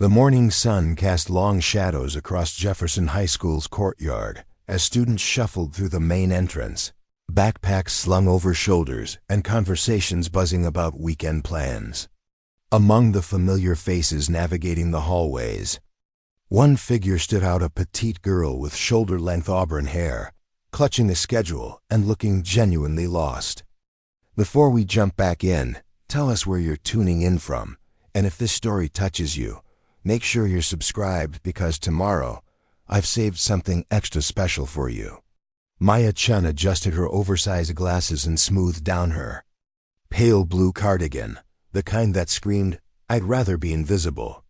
The morning sun cast long shadows across Jefferson High School's courtyard as students shuffled through the main entrance, backpacks slung over shoulders and conversations buzzing about weekend plans. Among the familiar faces navigating the hallways, one figure stood out, a petite girl with shoulder-length auburn hair, clutching a schedule and looking genuinely lost. Before we jump back in, tell us where you're tuning in from, and if this story touches you, make sure you're subscribed because tomorrow, I've saved something extra special for you. Maya Chun adjusted her oversized glasses and smoothed down her pale blue cardigan, the kind that screamed, "I'd rather be invisible."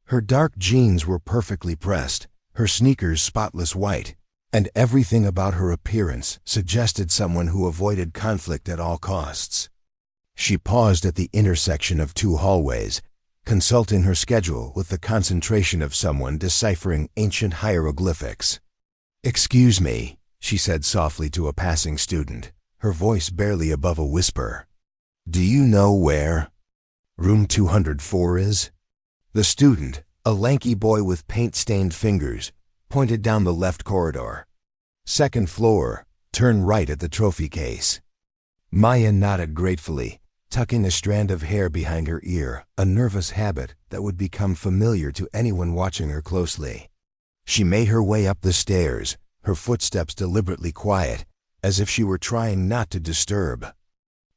Her dark jeans were perfectly pressed, her sneakers spotless white, and everything about her appearance suggested someone who avoided conflict at all costs. She paused at the intersection of two hallways, consulting her schedule with the concentration of someone deciphering ancient hieroglyphics. "Excuse me," she said softly to a passing student, her voice barely above a whisper. "Do you know where room 204 is?" The student, a lanky boy with paint-stained fingers, pointed down the left corridor. "Second floor, turn right at the trophy case." Maya nodded gratefully, tucking a strand of hair behind her ear, a nervous habit that would become familiar to anyone watching her closely. She made her way up the stairs, her footsteps deliberately quiet, as if she were trying not to disturb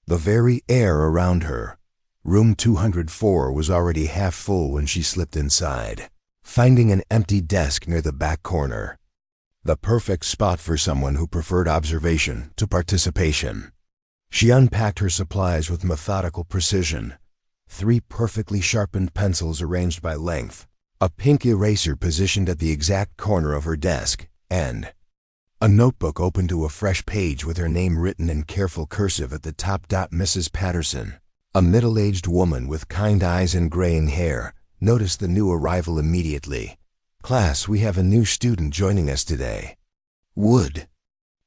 the very air around her. Room 204 was already half full when she slipped inside, finding an empty desk near the back corner. The perfect spot for someone who preferred observation to participation. She unpacked her supplies with methodical precision. 3 perfectly sharpened pencils arranged by length, a pink eraser positioned at the exact corner of her desk, and a notebook open to a fresh page with her name written in careful cursive at the top. Mrs. Patterson, a middle-aged woman with kind eyes and graying hair, noticed the new arrival immediately. "Class, we have a new student joining us today. Would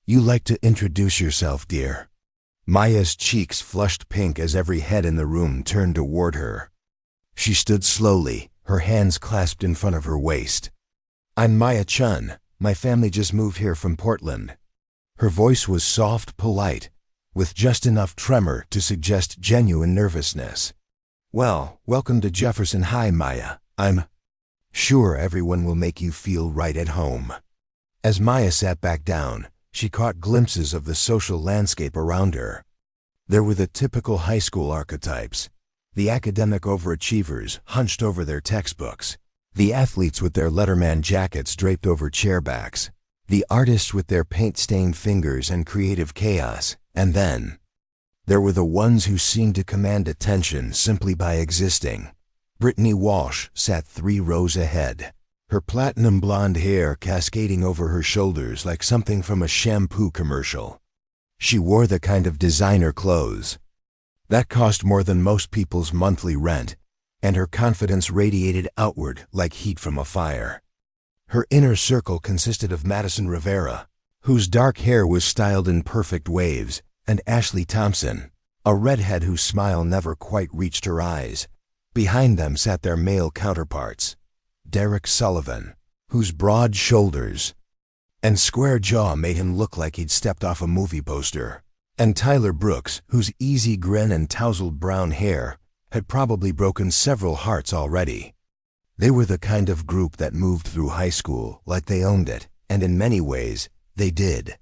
you like to introduce yourself, dear?" Maya's cheeks flushed pink as every head in the room turned toward her. She stood slowly, her hands clasped in front of her waist. "I'm Maya Chun. My family just moved here from Portland." Her voice was soft, polite, with just enough tremor to suggest genuine nervousness. "Well, welcome to Jefferson High, Maya. I'm sure everyone will make you feel right at home." As Maya sat back down, she caught glimpses of the social landscape around her. There were the typical high school archetypes: the academic overachievers hunched over their textbooks, the athletes with their Letterman jackets draped over chairbacks, the artists with their paint-stained fingers and creative chaos, and then there were the ones who seemed to command attention simply by existing. Brittany Walsh sat 3 rows ahead, her platinum blonde hair cascading over her shoulders like something from a shampoo commercial. She wore the kind of designer clothes that cost more than most people's monthly rent, and her confidence radiated outward like heat from a fire. Her inner circle consisted of Madison Rivera, whose dark hair was styled in perfect waves, and Ashley Thompson, a redhead whose smile never quite reached her eyes. Behind them sat their male counterparts: Derek Sullivan, whose broad shoulders and square jaw made him look like he'd stepped off a movie poster, and Tyler Brooks, whose easy grin and tousled brown hair had probably broken several hearts already. They were the kind of group that moved through high school like they owned it, and in many ways, they did.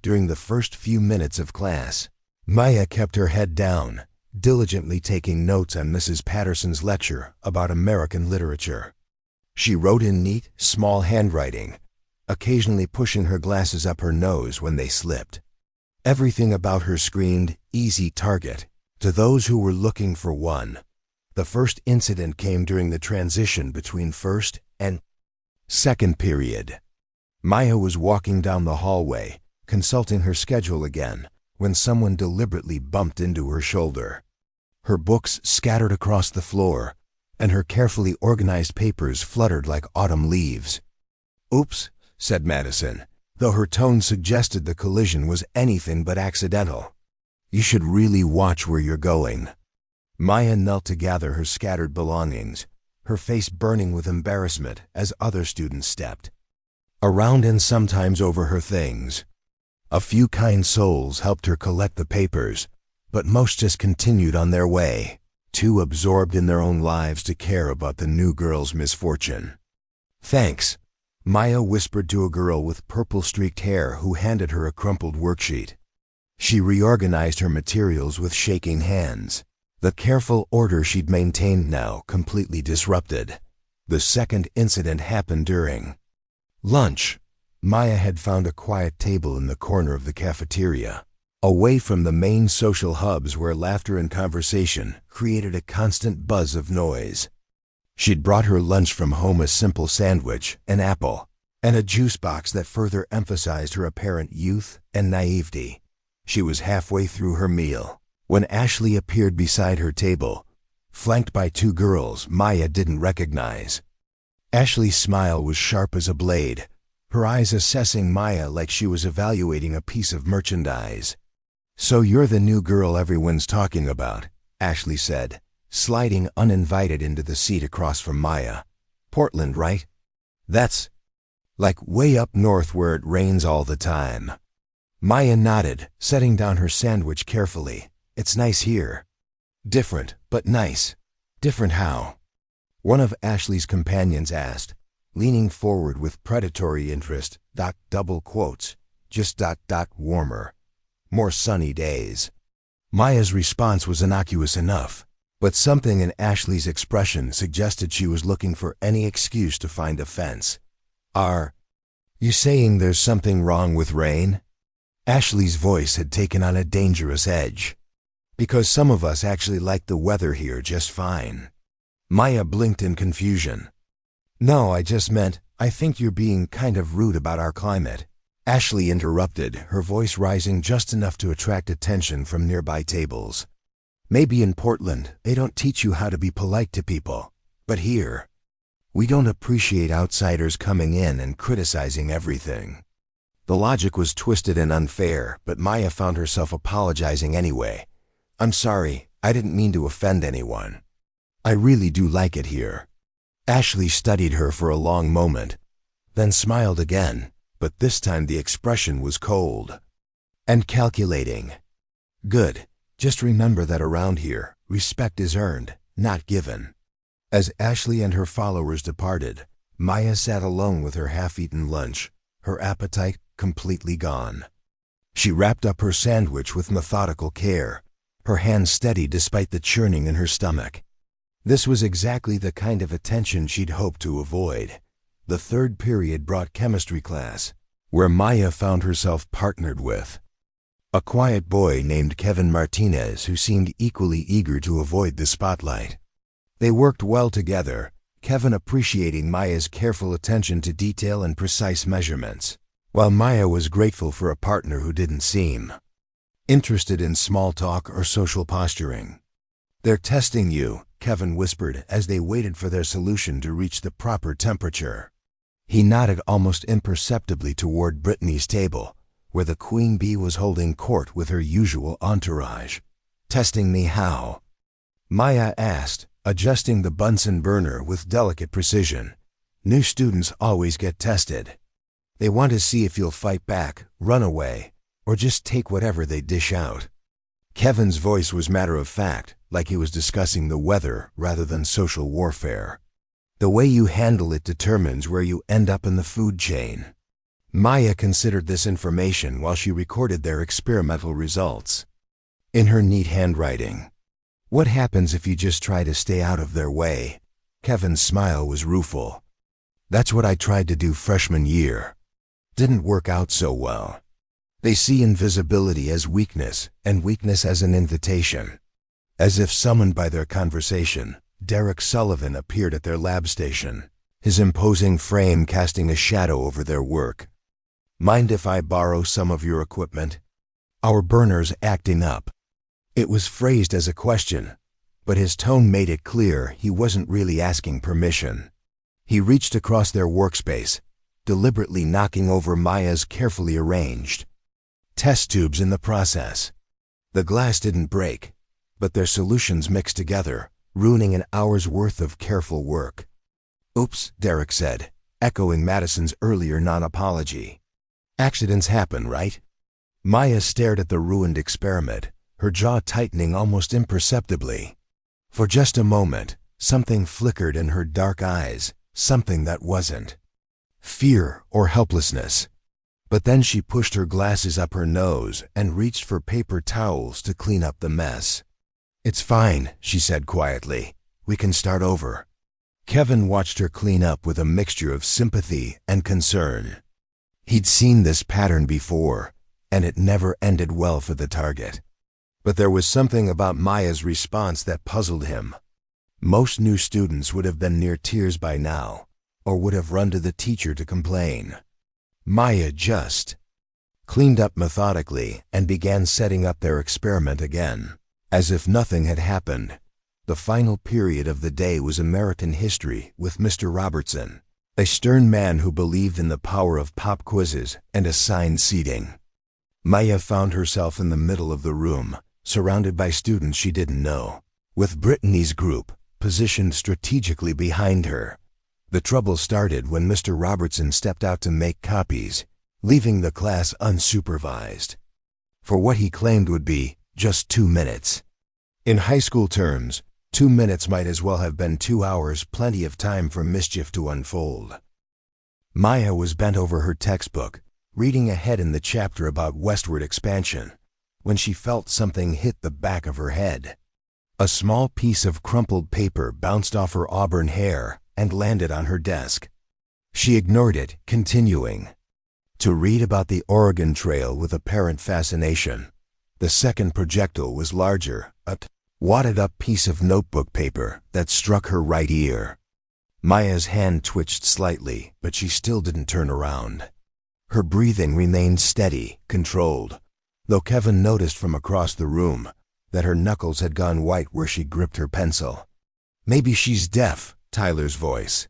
During the first few minutes of class, Maya kept her head down, diligently taking notes on Mrs. Patterson's lecture about American literature. She wrote in neat, small handwriting, occasionally pushing her glasses up her nose when they slipped. Everything about her screamed easy target to those who were looking for one. The first incident came during the transition between first and second period. Maya was walking down the hallway, consulting her schedule again, when someone deliberately bumped into her shoulder. Her books scattered across the floor, and her carefully organized papers fluttered like autumn leaves. "Oops," said Madison, though her tone suggested the collision was anything but accidental. "You should really watch where you're going." Maya knelt to gather her scattered belongings, her face burning with embarrassment as other students stepped around and sometimes over her things. A few kind souls helped her collect the papers, but most just continued on their way, too absorbed in their own lives to care about the new girl's misfortune. "Thanks," Maya whispered to a girl with purple-streaked hair who handed her a crumpled worksheet. She reorganized her materials with shaking hands, the careful order she'd maintained now completely disrupted. The second incident happened during lunch. Maya had found a quiet table in the corner of the cafeteria, away from the main social hubs where laughter and conversation created a constant buzz of noise. She'd brought her lunch from home, a simple sandwich, an apple, and a juice box that further emphasized her apparent youth and naivety. She was halfway through her meal when Ashley appeared beside her table, flanked by two girls Maya didn't recognize. Ashley's smile was sharp as a blade, her eyes assessing Maya like she was evaluating a piece of merchandise. "So you're the new girl everyone's talking about," Ashley said, sliding uninvited into the seat across from Maya. "Portland, right? That's like way up north where it rains all the time." Maya nodded, setting down her sandwich carefully. "It's nice here." "Different, but nice." "Different how?" one of Ashley's companions asked, leaning forward with predatory interest. Double quotes. "Just warmer. More sunny days." Maya's response was innocuous enough, but something in Ashley's expression suggested she was looking for any excuse to find offense. "Are you saying there's something wrong with rain?" Ashley's voice had taken on a dangerous edge. "Because some of us actually like the weather here just fine." Maya blinked in confusion. "No, I just meant, I think you're being kind of rude about our climate." Ashley interrupted, her voice rising just enough to attract attention from nearby tables. "Maybe in Portland, they don't teach you how to be polite to people. But here, we don't appreciate outsiders coming in and criticizing everything." The logic was twisted and unfair, but Maya found herself apologizing anyway. "I'm sorry, I didn't mean to offend anyone. I really do like it here." Ashley studied her for a long moment, then smiled again, but this time the expression was cold and calculating. "Good. Just remember that around here, respect is earned, not given." As Ashley and her followers departed, Maya sat alone with her half-eaten lunch, her appetite completely gone. She wrapped up her sandwich with methodical care, her hands steady despite the churning in her stomach. This was exactly the kind of attention she'd hoped to avoid. The third period brought chemistry class, where Maya found herself partnered with a quiet boy named Kevin Martinez who seemed equally eager to avoid the spotlight. They worked well together, Kevin appreciating Maya's careful attention to detail and precise measurements, while Maya was grateful for a partner who didn't seem interested in small talk or social posturing. "They're testing you," Kevin whispered as they waited for their solution to reach the proper temperature. He nodded almost imperceptibly toward Brittany's table, where the queen bee was holding court with her usual entourage. "Testing me how?" Maya asked, adjusting the Bunsen burner with delicate precision. "New students always get tested. They want to see if you'll fight back, run away, or just take whatever they dish out." Kevin's voice was matter-of-fact, like he was discussing the weather rather than social warfare. "The way you handle it determines where you end up in the food chain." Maya considered this information while she recorded their experimental results in her neat handwriting. "What happens if you just try to stay out of their way?" Kevin's smile was rueful. "That's what I tried to do freshman year. Didn't work out so well. They see invisibility as weakness and weakness as an invitation." As if summoned by their conversation, Derek Sullivan appeared at their lab station, his imposing frame casting a shadow over their work. "Mind if I borrow some of your equipment? Our burner's acting up." It was phrased as a question, but his tone made it clear he wasn't really asking permission. He reached across their workspace, deliberately knocking over Maya's carefully arranged test tubes in the process. The glass didn't break, but their solutions mixed together, ruining an hour's worth of careful work. "Oops," Derek said, echoing Madison's earlier non-apology. "Accidents happen, right?" Maya stared at the ruined experiment, her jaw tightening almost imperceptibly. For just a moment, something flickered in her dark eyes, something that wasn't fear or helplessness. But then she pushed her glasses up her nose and reached for paper towels to clean up the mess. "It's fine," she said quietly. "We can start over." Kevin watched her clean up with a mixture of sympathy and concern. He'd seen this pattern before, and it never ended well for the target. But there was something about Maya's response that puzzled him. Most new students would have been near tears by now, or would have run to the teacher to complain. Maya just cleaned up methodically and began setting up their experiment again, as if nothing had happened. The final period of the day was American history with Mr. Robertson, a stern man who believed in the power of pop quizzes and assigned seating. Maya found herself in the middle of the room, surrounded by students she didn't know, with Brittany's group positioned strategically behind her. The trouble started when Mr. Robertson stepped out to make copies, leaving the class unsupervised, for what he claimed would be just 2 minutes. In high school terms, 2 minutes might as well have been 2 hours, plenty of time for mischief to unfold. Maya was bent over her textbook, reading ahead in the chapter about westward expansion, when she felt something hit the back of her head. A small piece of crumpled paper bounced off her auburn hair and landed on her desk. She ignored it, continuing to read about the Oregon Trail with apparent fascination. The second projectile was larger, a wadded-up piece of notebook paper that struck her right ear. Maya's hand twitched slightly, but she still didn't turn around. Her breathing remained steady, controlled, though Kevin noticed from across the room that her knuckles had gone white where she gripped her pencil. "Maybe she's deaf," Tyler's voice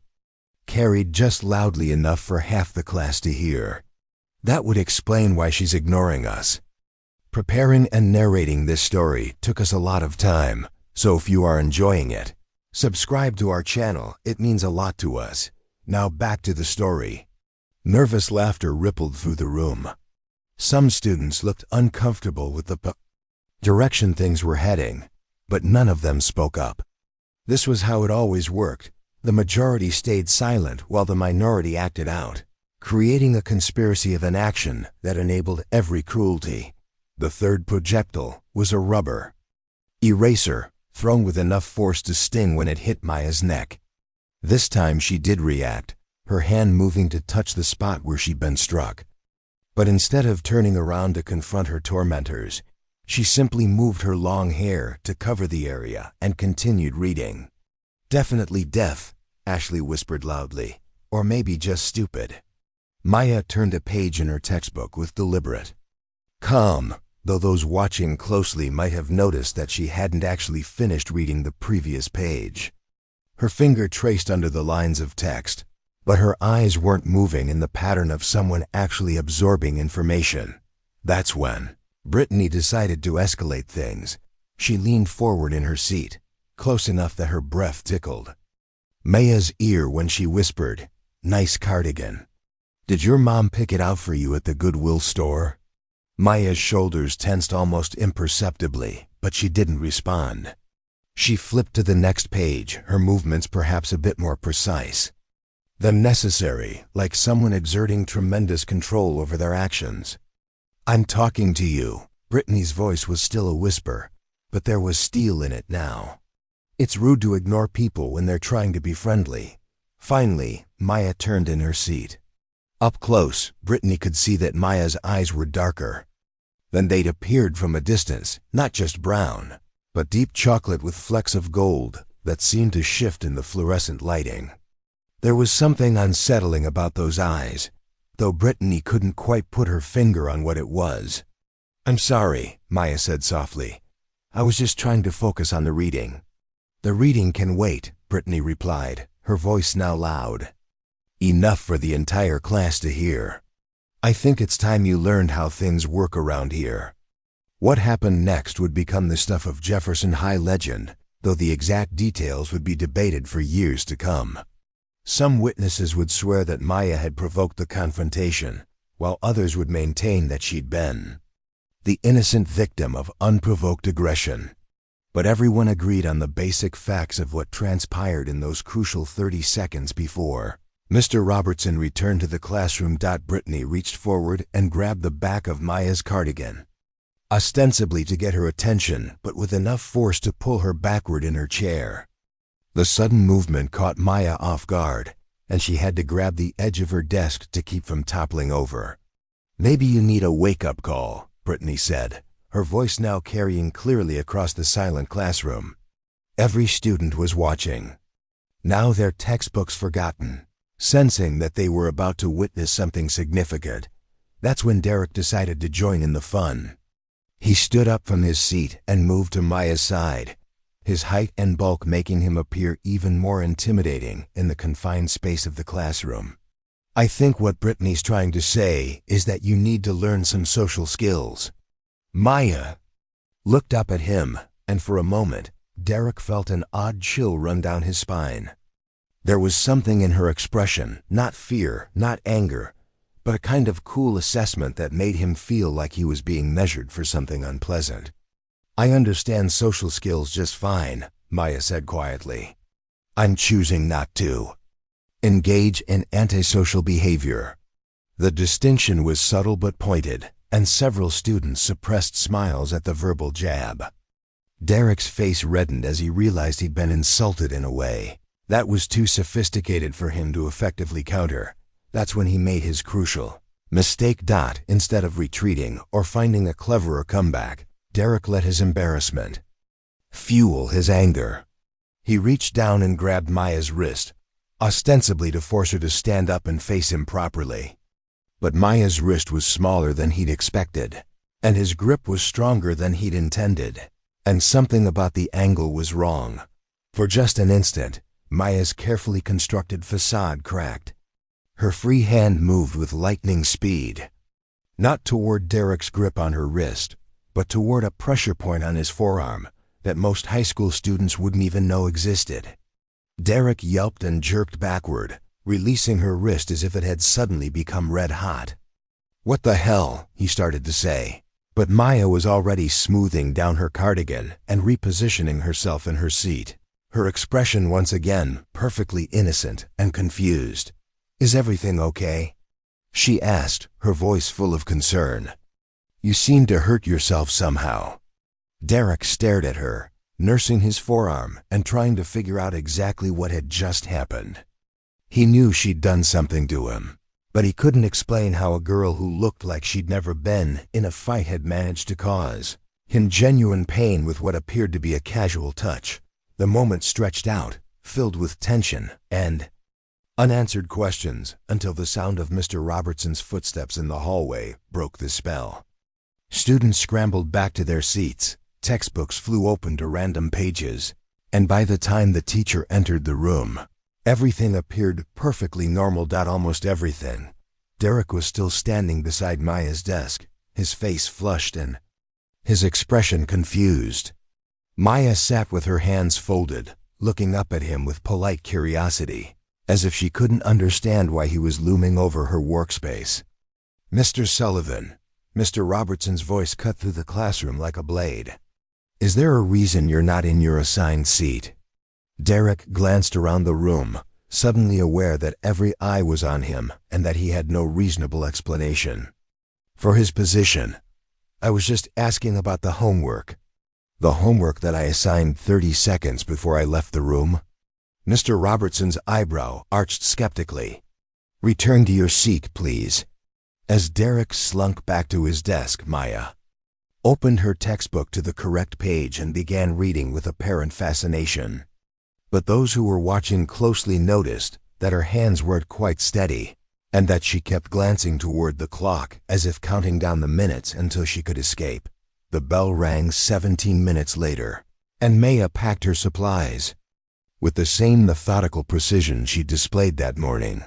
carried just loudly enough for half the class to hear. "That would explain why she's ignoring us." Preparing and narrating this story took us a lot of time, so if you are enjoying it, subscribe to our channel. It means a lot to us. Now back to the story. Nervous laughter rippled through the room. Some students looked uncomfortable with the direction things were heading, but none of them spoke up. This was how it always worked. The majority stayed silent while the minority acted out, creating a conspiracy of inaction that enabled every cruelty. The third projectile was a rubber eraser, thrown with enough force to sting when it hit Maya's neck. This time she did react, her hand moving to touch the spot where she'd been struck. But instead of turning around to confront her tormentors, she simply moved her long hair to cover the area and continued reading. "Definitely deaf," Ashley whispered loudly, "or maybe just stupid." Maya turned a page in her textbook with deliberate calm, though those watching closely might have noticed that she hadn't actually finished reading the previous page. Her finger traced under the lines of text, but her eyes weren't moving in the pattern of someone actually absorbing information. That's when Brittany decided to escalate things. She leaned forward in her seat, close enough that her breath tickled Maya's ear when she whispered, "Nice cardigan. Did your mom pick it out for you at the Goodwill store?" Maya's shoulders tensed almost imperceptibly, but she didn't respond. She flipped to the next page, her movements perhaps a bit more precise than necessary, like someone exerting tremendous control over their actions. "I'm talking to you." Brittany's voice was still a whisper, but there was steel in it now. "It's rude to ignore people when they're trying to be friendly." Finally, Maya turned in her seat. Up close, Brittany could see that Maya's eyes were darker than they'd appeared from a distance, not just brown, but deep chocolate with flecks of gold that seemed to shift in the fluorescent lighting. There was something unsettling about those eyes, though Brittany couldn't quite put her finger on what it was. "I'm sorry," Maya said softly. "I was just trying to focus on the reading." "The reading can wait," Brittany replied, her voice now loud enough for the entire class to hear. "I think it's time you learned how things work around here." What happened next would become the stuff of Jefferson High legend, though the exact details would be debated for years to come. Some witnesses would swear that Maya had provoked the confrontation, while others would maintain that she'd been the innocent victim of unprovoked aggression. But everyone agreed on the basic facts of what transpired in those crucial 30 seconds before Mr. Robertson returned to the classroom. Brittany reached forward and grabbed the back of Maya's cardigan, ostensibly to get her attention, but with enough force to pull her backward in her chair. The sudden movement caught Maya off guard, and she had to grab the edge of her desk to keep from toppling over. "Maybe you need a wake-up call," Brittany said, her voice now carrying clearly across the silent classroom. Every student was watching, now their textbooks forgotten, sensing that they were about to witness something significant. That's when Derek decided to join in the fun. He stood up from his seat and moved to Maya's side, his height and bulk making him appear even more intimidating in the confined space of the classroom. "I think what Brittany's trying to say is that you need to learn some social skills." Maya looked up at him, and for a moment, Derek felt an odd chill run down his spine. There was something in her expression, not fear, not anger, but a kind of cool assessment that made him feel like he was being measured for something unpleasant. "I understand social skills just fine," Maya said quietly. "I'm choosing not to engage in antisocial behavior." The distinction was subtle but pointed, and several students suppressed smiles at the verbal jab. Derek's face reddened as he realized he'd been insulted in a way that was too sophisticated for him to effectively counter. That's when he made his crucial mistake. Instead of retreating or finding a cleverer comeback, Derek let his embarrassment fuel his anger. He reached down and grabbed Maya's wrist, ostensibly to force her to stand up and face him properly. But Maya's wrist was smaller than he'd expected, and his grip was stronger than he'd intended, and something about the angle was wrong. For just an instant, Maya's carefully constructed facade cracked. Her free hand moved with lightning speed, not toward Derek's grip on her wrist, but toward a pressure point on his forearm that most high school students wouldn't even know existed. Derek yelped and jerked backward, releasing her wrist as if it had suddenly become red hot. "What the hell?" he started to say, but Maya was already smoothing down her cardigan and repositioning herself in her seat, her expression once again perfectly innocent and confused. "Is everything okay?" she asked, her voice full of concern. "You seem to hurt yourself somehow." Derek stared at her, nursing his forearm and trying to figure out exactly what had just happened. He knew she'd done something to him, but he couldn't explain how a girl who looked like she'd never been in a fight had managed to cause him genuine pain with what appeared to be a casual touch. The moment stretched out, filled with tension and unanswered questions, until the sound of Mr. Robertson's footsteps in the hallway broke the spell. Students scrambled back to their seats, textbooks flew open to random pages, and by the time the teacher entered the room, everything appeared perfectly normal. Almost everything. Derek was still standing beside Maya's desk, his face flushed and his expression confused. Maya sat with her hands folded, looking up at him with polite curiosity, as if she couldn't understand why he was looming over her workspace. "Mr. Sullivan," Mr. Robertson's voice cut through the classroom like a blade. "Is there a reason you're not in your assigned seat?" Derek glanced around the room, suddenly aware that every eye was on him and that he had no reasonable explanation for his position. "I was just asking about the homework." "The homework that I assigned 30 seconds before I left the room?" Mr. Robertson's eyebrow arched skeptically. "Return to your seat, please." As Derek slunk back to his desk, Maya opened her textbook to the correct page and began reading with apparent fascination. But those who were watching closely noticed that her hands weren't quite steady, and that she kept glancing toward the clock as if counting down the minutes until she could escape. The bell rang 17 minutes later, and Maya packed her supplies with the same methodical precision she displayed that morning.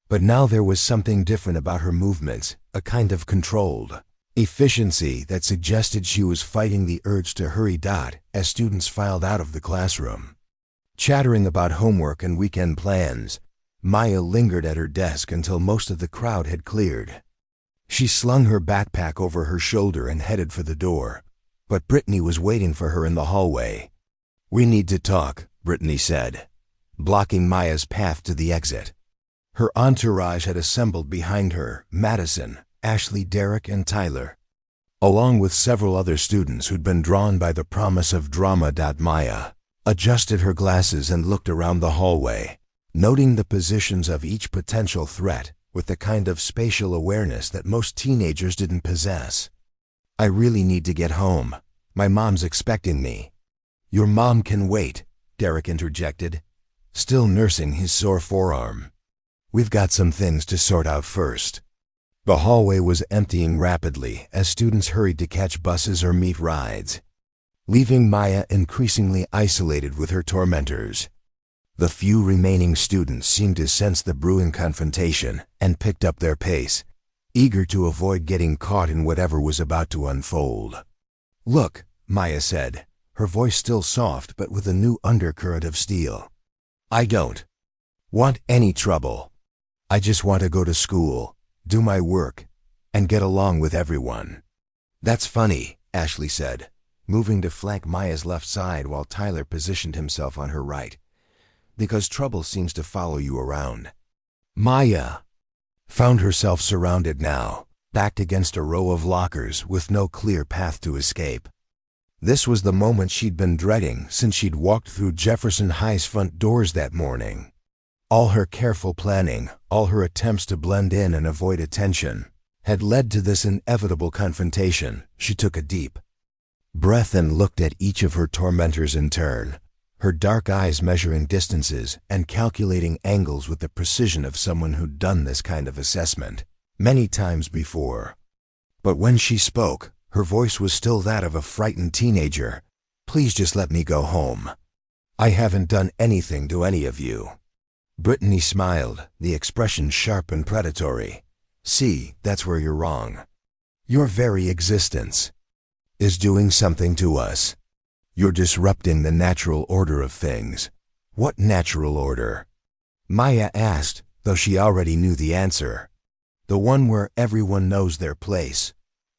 But now there was something different about her movements, a kind of controlled efficiency that suggested she was fighting the urge to hurry. As students filed out of the classroom, chattering about homework and weekend plans, Maya lingered at her desk until most of the crowd had cleared. She slung her backpack over her shoulder and headed for the door, but Brittany was waiting for her in the hallway. "We need to talk," Brittany said, blocking Maya's path to the exit. Her entourage had assembled behind her: Madison, Ashley, Derek, and Tyler, along with several other students who'd been drawn by the promise of drama. Maya adjusted her glasses and looked around the hallway, noting the positions of each potential threat with the kind of spatial awareness that most teenagers didn't possess. "I really need to get home. My mom's expecting me." "Your mom can wait," Derek interjected, still nursing his sore forearm. "We've got some things to sort out first." The hallway was emptying rapidly as students hurried to catch buses or meet rides, leaving Maya increasingly isolated with her tormentors. The few remaining students seemed to sense the brewing confrontation and picked up their pace, eager to avoid getting caught in whatever was about to unfold. "Look," Maya said, her voice still soft but with a new undercurrent of steel. "I don't want any trouble. I just want to go to school, do my work, and get along with everyone." "That's funny," Ashley said, moving to flank Maya's left side while Tyler positioned himself on her right. "Because trouble seems to follow you around." Maya found herself surrounded now, backed against a row of lockers with no clear path to escape. This was the moment she'd been dreading since she'd walked through Jefferson High's front doors that morning. All her careful planning, all her attempts to blend in and avoid attention, had led to this inevitable confrontation. She took a deep breath and looked at each of her tormentors in turn, her dark eyes measuring distances and calculating angles with the precision of someone who'd done this kind of assessment many times before. But when she spoke, her voice was still that of a frightened teenager. "Please just let me go home. I haven't done anything to any of you." Brittany smiled, the expression sharp and predatory. "See, that's where you're wrong. Your very existence is doing something to us. You're disrupting the natural order of things." "What natural order?" Maya asked, though she already knew the answer. "The one where everyone knows their place,"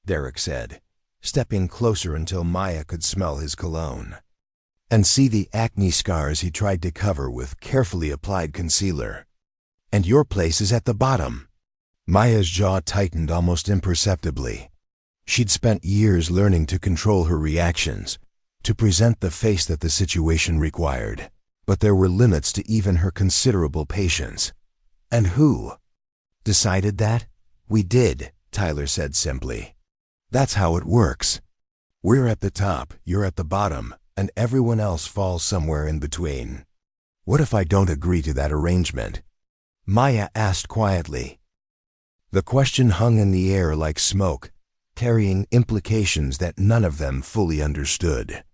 Derek said, stepping closer until Maya could smell his cologne and see the acne scars he tried to cover with carefully applied concealer. "And your place is at the bottom." Maya's jaw tightened almost imperceptibly. She'd spent years learning to control her reactions, to present the face that the situation required. But there were limits to even her considerable patience. "And who decided that?" "We did," Tyler said simply. "That's how it works. We're at the top, you're at the bottom, and everyone else falls somewhere in between." "What if I don't agree to that arrangement?" Maya asked quietly. The question hung in the air like smoke, carrying implications that none of them fully understood.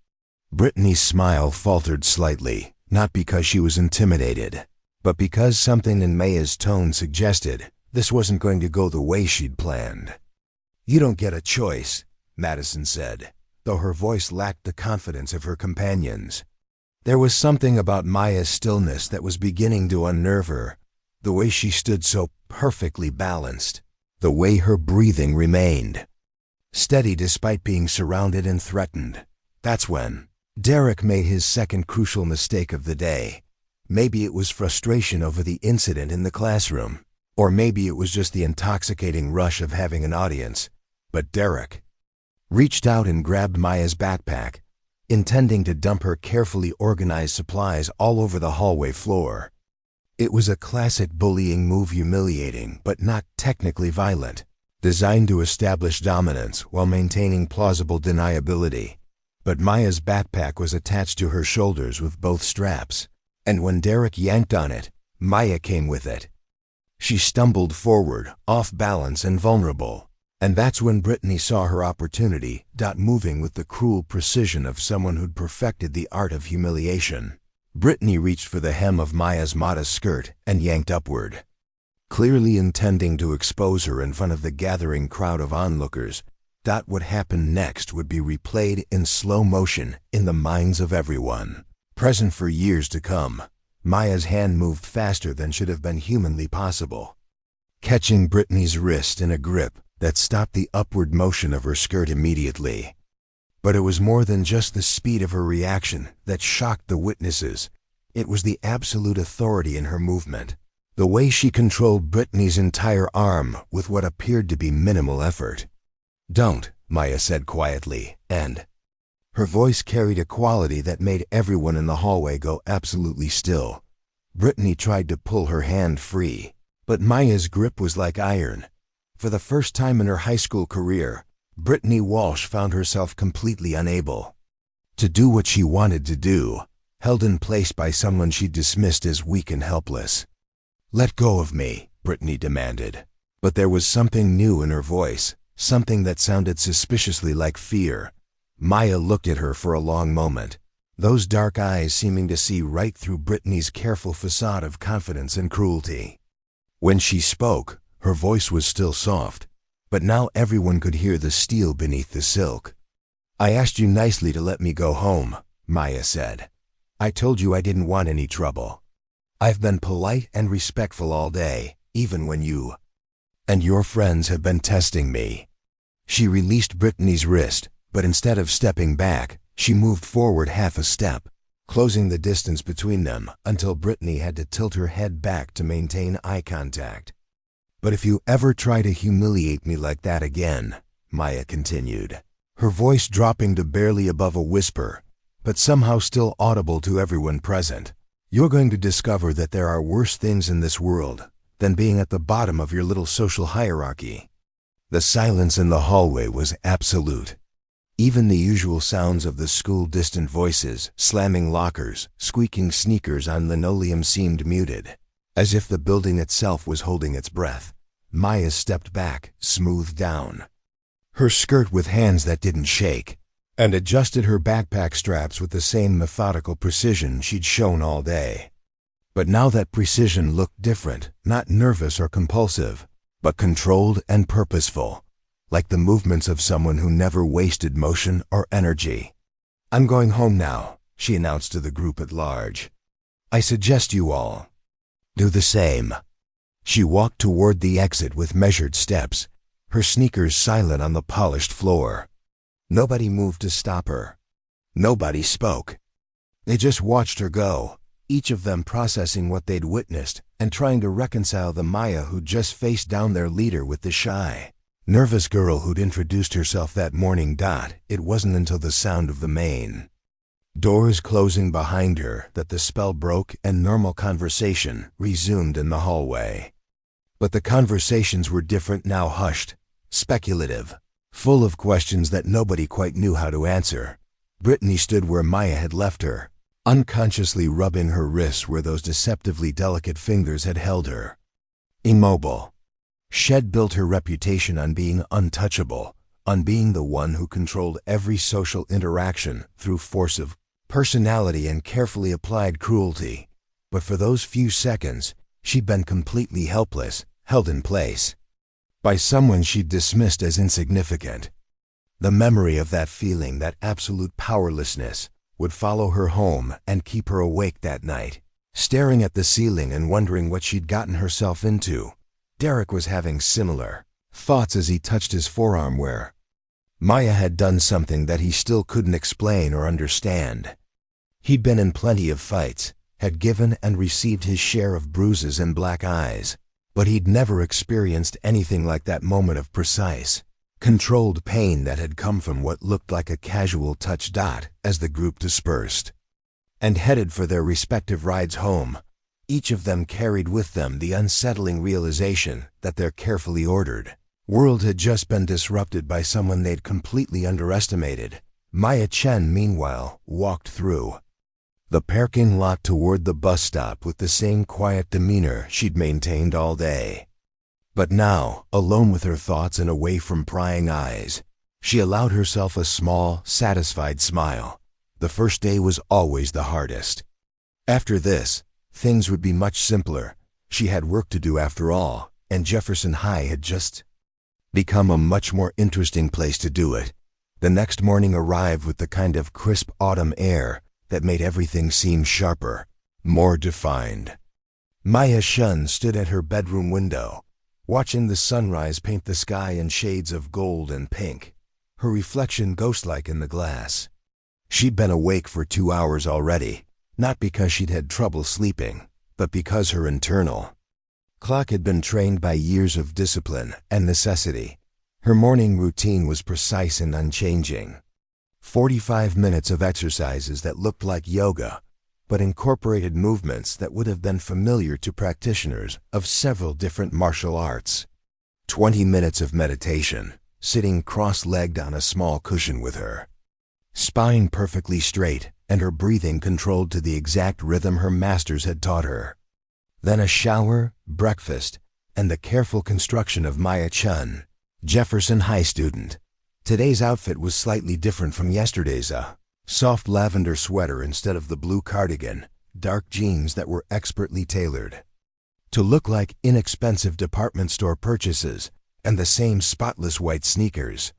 Brittany's smile faltered slightly, not because she was intimidated, but because something in Maya's tone suggested this wasn't going to go the way she'd planned. "You don't get a choice," Madison said, though her voice lacked the confidence of her companions. There was something about Maya's stillness that was beginning to unnerve her, the way she stood so perfectly balanced, the way her breathing remained steady despite being surrounded and threatened. That's when Derek made his second crucial mistake of the day. Maybe it was frustration over the incident in the classroom, or maybe it was just the intoxicating rush of having an audience. But Derek reached out and grabbed Maya's backpack, intending to dump her carefully organized supplies all over the hallway floor. It was a classic bullying move, humiliating but not technically violent, designed to establish dominance while maintaining plausible deniability. But Maya's backpack was attached to her shoulders with both straps, and when Derek yanked on it, Maya came with it. She stumbled forward, off balance and vulnerable, and that's when Brittany saw her opportunity, moving with the cruel precision of someone who'd perfected the art of humiliation. Brittany reached for the hem of Maya's modest skirt and yanked upward, clearly intending to expose her in front of the gathering crowd of onlookers. What happened next would be replayed in slow motion in the minds of everyone, present for years to come. Maya's hand moved faster than should have been humanly possible, catching Brittany's wrist in a grip that stopped the upward motion of her skirt immediately. But it was more than just the speed of her reaction that shocked the witnesses. It was the absolute authority in her movement, the way she controlled Brittany's entire arm with what appeared to be minimal effort. "Don't," Maya said quietly, and her voice carried a quality that made everyone in the hallway go absolutely still. Brittany tried to pull her hand free, but Maya's grip was like iron. For the first time in her high school career, Brittany Walsh found herself completely unable to do what she wanted to do, held in place by someone she dismissed as weak and helpless. "Let go of me," Brittany demanded. But there was something new in her voice, something that sounded suspiciously like fear. Maya looked at her for a long moment, those dark eyes seeming to see right through Brittany's careful facade of confidence and cruelty. When she spoke, her voice was still soft, but now everyone could hear the steel beneath the silk. "I asked you nicely to let me go home," Maya said. "I told you I didn't want any trouble. I've been polite and respectful all day, even when you and your friends have been testing me." She released Brittany's wrist, but instead of stepping back, she moved forward half a step, closing the distance between them until Brittany had to tilt her head back to maintain eye contact. "But if you ever try to humiliate me like that again," Maya continued, her voice dropping to barely above a whisper, but somehow still audible to everyone present, "you're going to discover that there are worse things in this world than being at the bottom of your little social hierarchy." The silence in the hallway was absolute. Even the usual sounds of the school distant voices, slamming lockers, squeaking sneakers on linoleum seemed muted, as if the building itself was holding its breath. Maya stepped back, smoothed down her skirt with hands that didn't shake, and adjusted her backpack straps with the same methodical precision she'd shown all day. But now that precision looked different, not nervous or compulsive, but controlled and purposeful, like the movements of someone who never wasted motion or energy. "I'm going home now," she announced to the group at large. "I suggest you all do the same." She walked toward the exit with measured steps, her sneakers silent on the polished floor. Nobody moved to stop her. Nobody spoke. They just watched her go, each of them processing what they'd witnessed and trying to reconcile the Maya who'd just faced down their leader with the shy, nervous girl who'd introduced herself that morning. It wasn't until the sound of the main doors closing behind her that the spell broke and normal conversation resumed in the hallway. But the conversations were different now, hushed, speculative, full of questions that nobody quite knew how to answer. Brittany stood where Maya had left her, unconsciously rubbing her wrists where those deceptively delicate fingers had held her. Immobile. She'd built her reputation on being untouchable, on being the one who controlled every social interaction through force of personality and carefully applied cruelty. But for those few seconds, she'd been completely helpless, held in place by someone she'd dismissed as insignificant. The memory of that feeling, that absolute powerlessness, would follow her home and keep her awake that night, staring at the ceiling and wondering what she'd gotten herself into. Derek was having similar thoughts as he touched his forearm where Maya had done something that he still couldn't explain or understand. He'd been in plenty of fights, had given and received his share of bruises and black eyes, but he'd never experienced anything like that moment of precise, controlled pain that had come from what looked like a casual touch. As the group dispersed and headed for their respective rides home, each of them carried with them the unsettling realization that their carefully ordered world had just been disrupted by someone they'd completely underestimated. Maya Chen, meanwhile, walked through the parking lot toward the bus stop with the same quiet demeanor she'd maintained all day. But now, alone with her thoughts and away from prying eyes, she allowed herself a small, satisfied smile. The first day was always the hardest. After this, things would be much simpler. She had work to do after all, and Jefferson High had just become a much more interesting place to do it. The next morning arrived with the kind of crisp autumn air that made everything seem sharper, more defined. Maya Shun stood at her bedroom window, watching the sunrise paint the sky in shades of gold and pink, her reflection ghost-like in the glass. She'd been awake for 2 hours already, not because she'd had trouble sleeping, but because her internal clock had been trained by years of discipline and necessity. Her morning routine was precise and unchanging. 45 minutes of exercises that looked like yoga, but incorporated movements that would have been familiar to practitioners of several different martial arts. 20 minutes of meditation, sitting cross-legged on a small cushion with her spine perfectly straight and her breathing controlled to the exact rhythm her masters had taught her. Then a shower, breakfast, and the careful construction of Maya Chun, Jefferson High student. Today's outfit was slightly different from yesterday's. A soft lavender sweater instead of the blue cardigan, dark jeans that were expertly tailored to look like inexpensive department store purchases, and the same spotless white sneakers.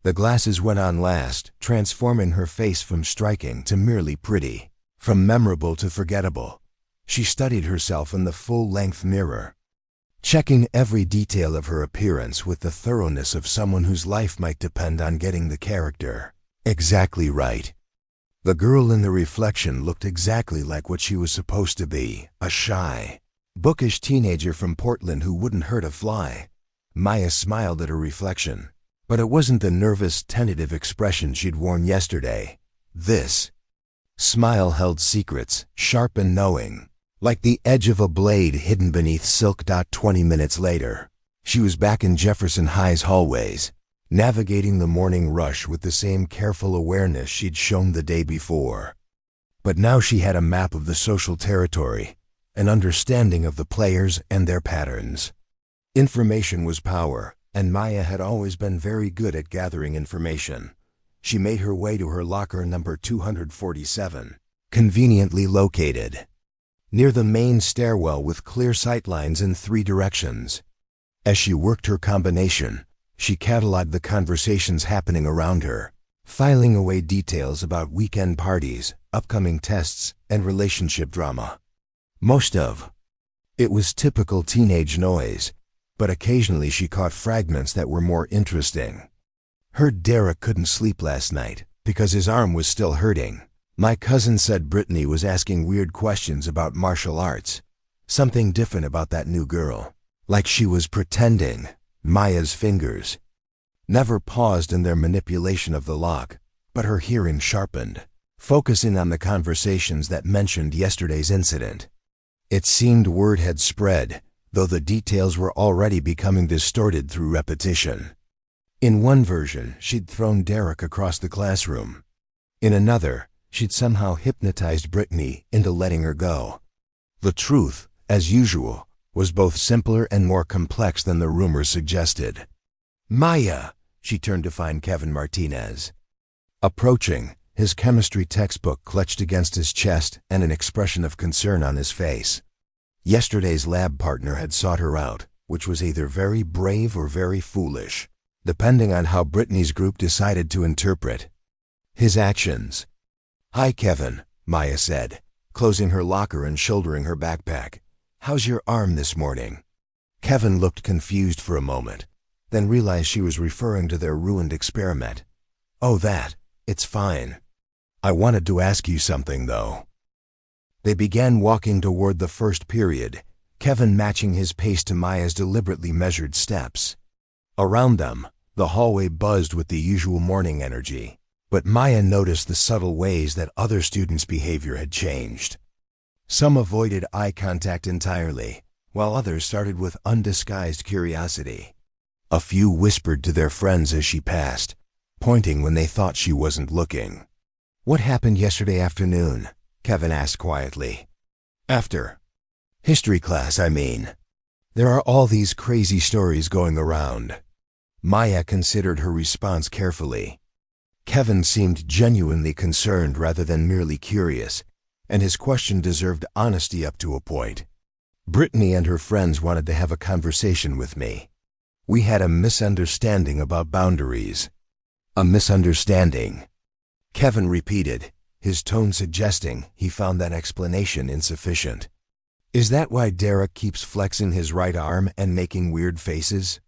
The glasses went on last, transforming her face from striking to merely pretty, from memorable to forgettable. She studied herself in the full-length mirror, checking every detail of her appearance with the thoroughness of someone whose life might depend on getting the character exactly right. The girl in the reflection looked exactly like what she was supposed to be, a shy, bookish teenager from Portland who wouldn't hurt a fly. Maya smiled at her reflection, but it wasn't the nervous, tentative expression she'd worn yesterday. This smile held secrets, sharp and knowing, like the edge of a blade hidden beneath silk. 20 minutes later, she was back in Jefferson High's hallways, navigating the morning rush with the same careful awareness she'd shown the day before. But now she had a map of the social territory, an understanding of the players and their patterns. Information was power, and Maya had always been very good at gathering information. She made her way to her locker number 247, conveniently located near the main stairwell with clear sightlines in 3 directions. As she worked her combination, she cataloged the conversations happening around her, filing away details about weekend parties, upcoming tests, and relationship drama. Most of it was typical teenage noise, but occasionally she caught fragments that were more interesting. Heard Derek couldn't sleep last night because his arm was still hurting. My cousin said Brittany was asking weird questions about martial arts. Something different about that new girl. Like she was pretending. Maya's fingers never paused in their manipulation of the lock, but her hearing sharpened, focusing on the conversations that mentioned yesterday's incident. It seemed word had spread, though the details were already becoming distorted through repetition. In one version, she'd thrown Derek across the classroom. In another, she'd somehow hypnotized Brittany into letting her go. The truth, as usual, was both simpler and more complex than the rumors suggested. "Maya," she turned to find Kevin Martinez approaching, his chemistry textbook clutched against his chest and an expression of concern on his face. Yesterday's lab partner had sought her out, which was either very brave or very foolish, depending on how Brittany's group decided to interpret his actions. "Hi, Kevin," Maya said, closing her locker and shouldering her backpack. "How's your arm this morning?" Kevin looked confused for a moment, then realized she was referring to their ruined experiment. "Oh, it's fine. I wanted to ask you something, though." They began walking toward the first period, Kevin matching his pace to Maya's deliberately measured steps. Around them, the hallway buzzed with the usual morning energy, but Maya noticed the subtle ways that other students' behavior had changed. Some avoided eye contact entirely, while others started with undisguised curiosity. A few whispered to their friends as she passed, pointing when they thought she wasn't looking. "What happened yesterday afternoon?" Kevin asked quietly. "After history class, I mean. There are all these crazy stories going around." Maya considered her response carefully. Kevin seemed genuinely concerned rather than merely curious, and his question deserved honesty up to a point. "Brittany and her friends wanted to have a conversation with me." We had a misunderstanding about boundaries. A misunderstanding, Kevin repeated, his tone suggesting he found that explanation insufficient. Is that why Derek keeps flexing his right arm and making weird faces?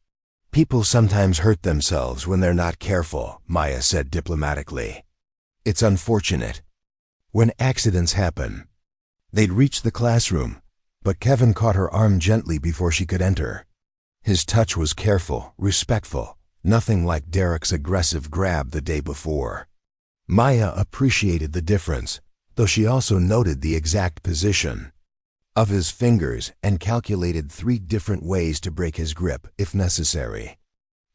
People sometimes hurt themselves when they're not careful, Maya said diplomatically. It's unfortunate. When accidents happen. They'd reached the classroom, but Kevin caught her arm gently before she could enter. His touch was careful, respectful, nothing like Derek's aggressive grab the day before. Maya appreciated the difference, though she also noted the exact position of his fingers and calculated 3 different ways to break his grip if necessary.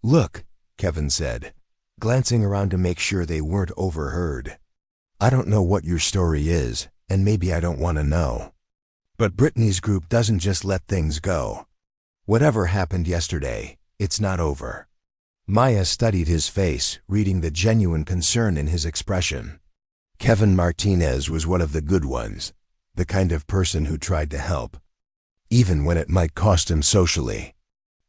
Look, Kevin said, glancing around to make sure they weren't overheard. I don't know what your story is, and maybe I don't want to know. But Brittany's group doesn't just let things go. Whatever happened yesterday, it's not over. Maya studied his face, reading the genuine concern in his expression. Kevin Martinez was one of the good ones, the kind of person who tried to help, even when it might cost him socially.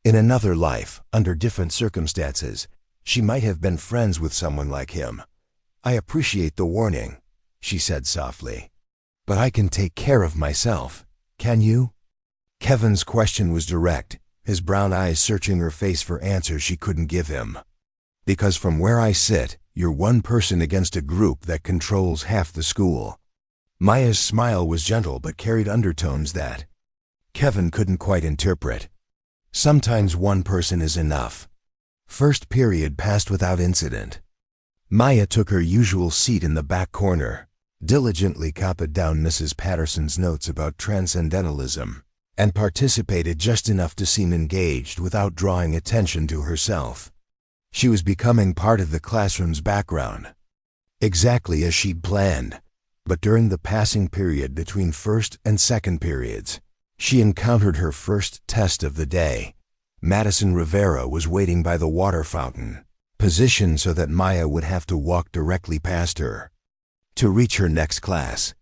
In another life, under different circumstances, she might have been friends with someone like him. I appreciate the warning, she said softly. But I can take care of myself, can you? Kevin's question was direct, his brown eyes searching her face for answers she couldn't give him. Because from where I sit, you're one person against a group that controls half the school. Maya's smile was gentle but carried undertones that Kevin couldn't quite interpret. Sometimes one person is enough. First period passed without incident. Maya took her usual seat in the back corner, diligently copied down Mrs. Patterson's notes about transcendentalism, and participated just enough to seem engaged without drawing attention to herself. She was becoming part of the classroom's background, exactly as she'd planned. But during the passing period between first and second periods, she encountered her first test of the day. Madison Rivera was waiting by the water fountain, positioned so that Maya would have to walk directly past her to reach her next class.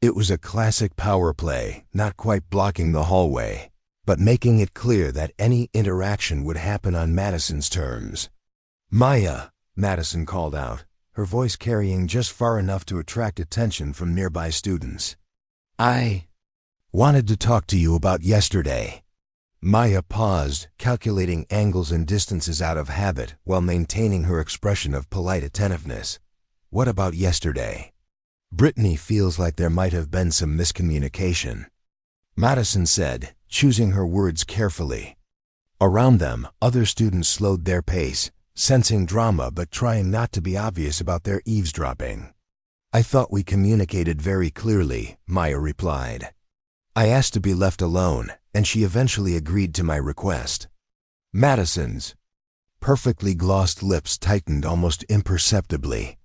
It was a classic power play, not quite blocking the hallway, but making it clear that any interaction would happen on Madison's terms. Maya, Madison called out, her voice carrying just far enough to attract attention from nearby students. I wanted to talk to you about yesterday. Maya paused, calculating angles and distances out of habit while maintaining her expression of polite attentiveness. What about yesterday? Brittany feels like there might have been some miscommunication, Madison said, choosing her words carefully. Around them, other students slowed their pace, sensing drama but trying not to be obvious about their eavesdropping. I thought we communicated very clearly, Maya replied. I asked to be left alone, and she eventually agreed to my request. Madison's perfectly glossed lips tightened almost imperceptibly.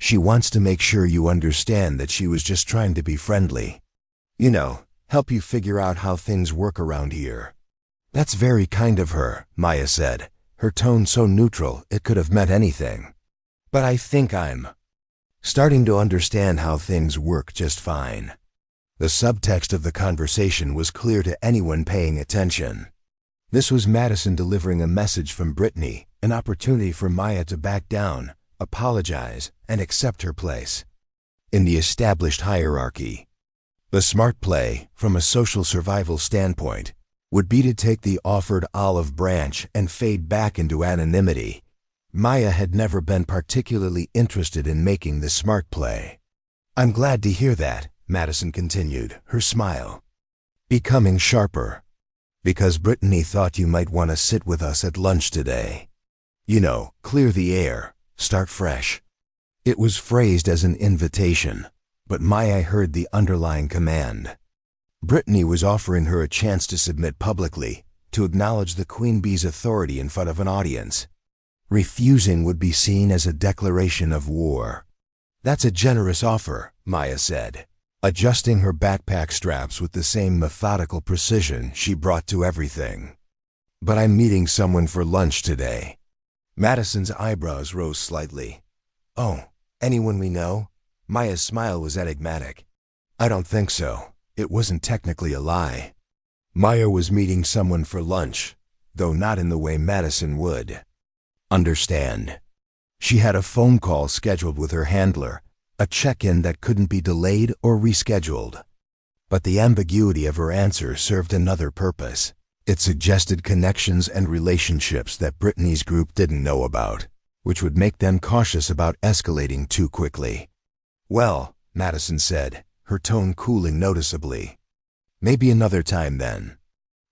She wants to make sure you understand that she was just trying to be friendly. You know, help you figure out how things work around here. That's very kind of her, Maya said, her tone so neutral it could have meant anything. But I think I'm starting to understand how things work just fine. The subtext of the conversation was clear to anyone paying attention. This was Madison delivering a message from Brittany, an opportunity for Maya to back down, apologize, and accept her place in the established hierarchy. The smart play, from a social survival standpoint, would be to take the offered olive branch and fade back into anonymity. Maya had never been particularly interested in making the smart play. I'm glad to hear that, Madison continued, her smile becoming sharper. Because Brittany thought you might want to sit with us at lunch today. You know, clear the air, start fresh. It was phrased as an invitation, but Maya heard the underlying command. Brittany was offering her a chance to submit publicly, to acknowledge the queen bee's authority in front of an audience. Refusing would be seen as a declaration of war. That's a generous offer, Maya said, adjusting her backpack straps with the same methodical precision she brought to everything. But I'm meeting someone for lunch today. Madison's eyebrows rose slightly. Oh, anyone we know? Maya's smile was enigmatic. I don't think so. It wasn't technically a lie. Maya was meeting someone for lunch. though not in the way Madison would understand. She had a phone call scheduled with her handler, a check-in that couldn't be delayed or rescheduled. But the ambiguity of her answer served another purpose. It suggested connections and relationships that Brittany's group didn't know about, which would make them cautious about escalating too quickly. "Well," Madison said, her tone cooling noticeably. "Maybe another time then."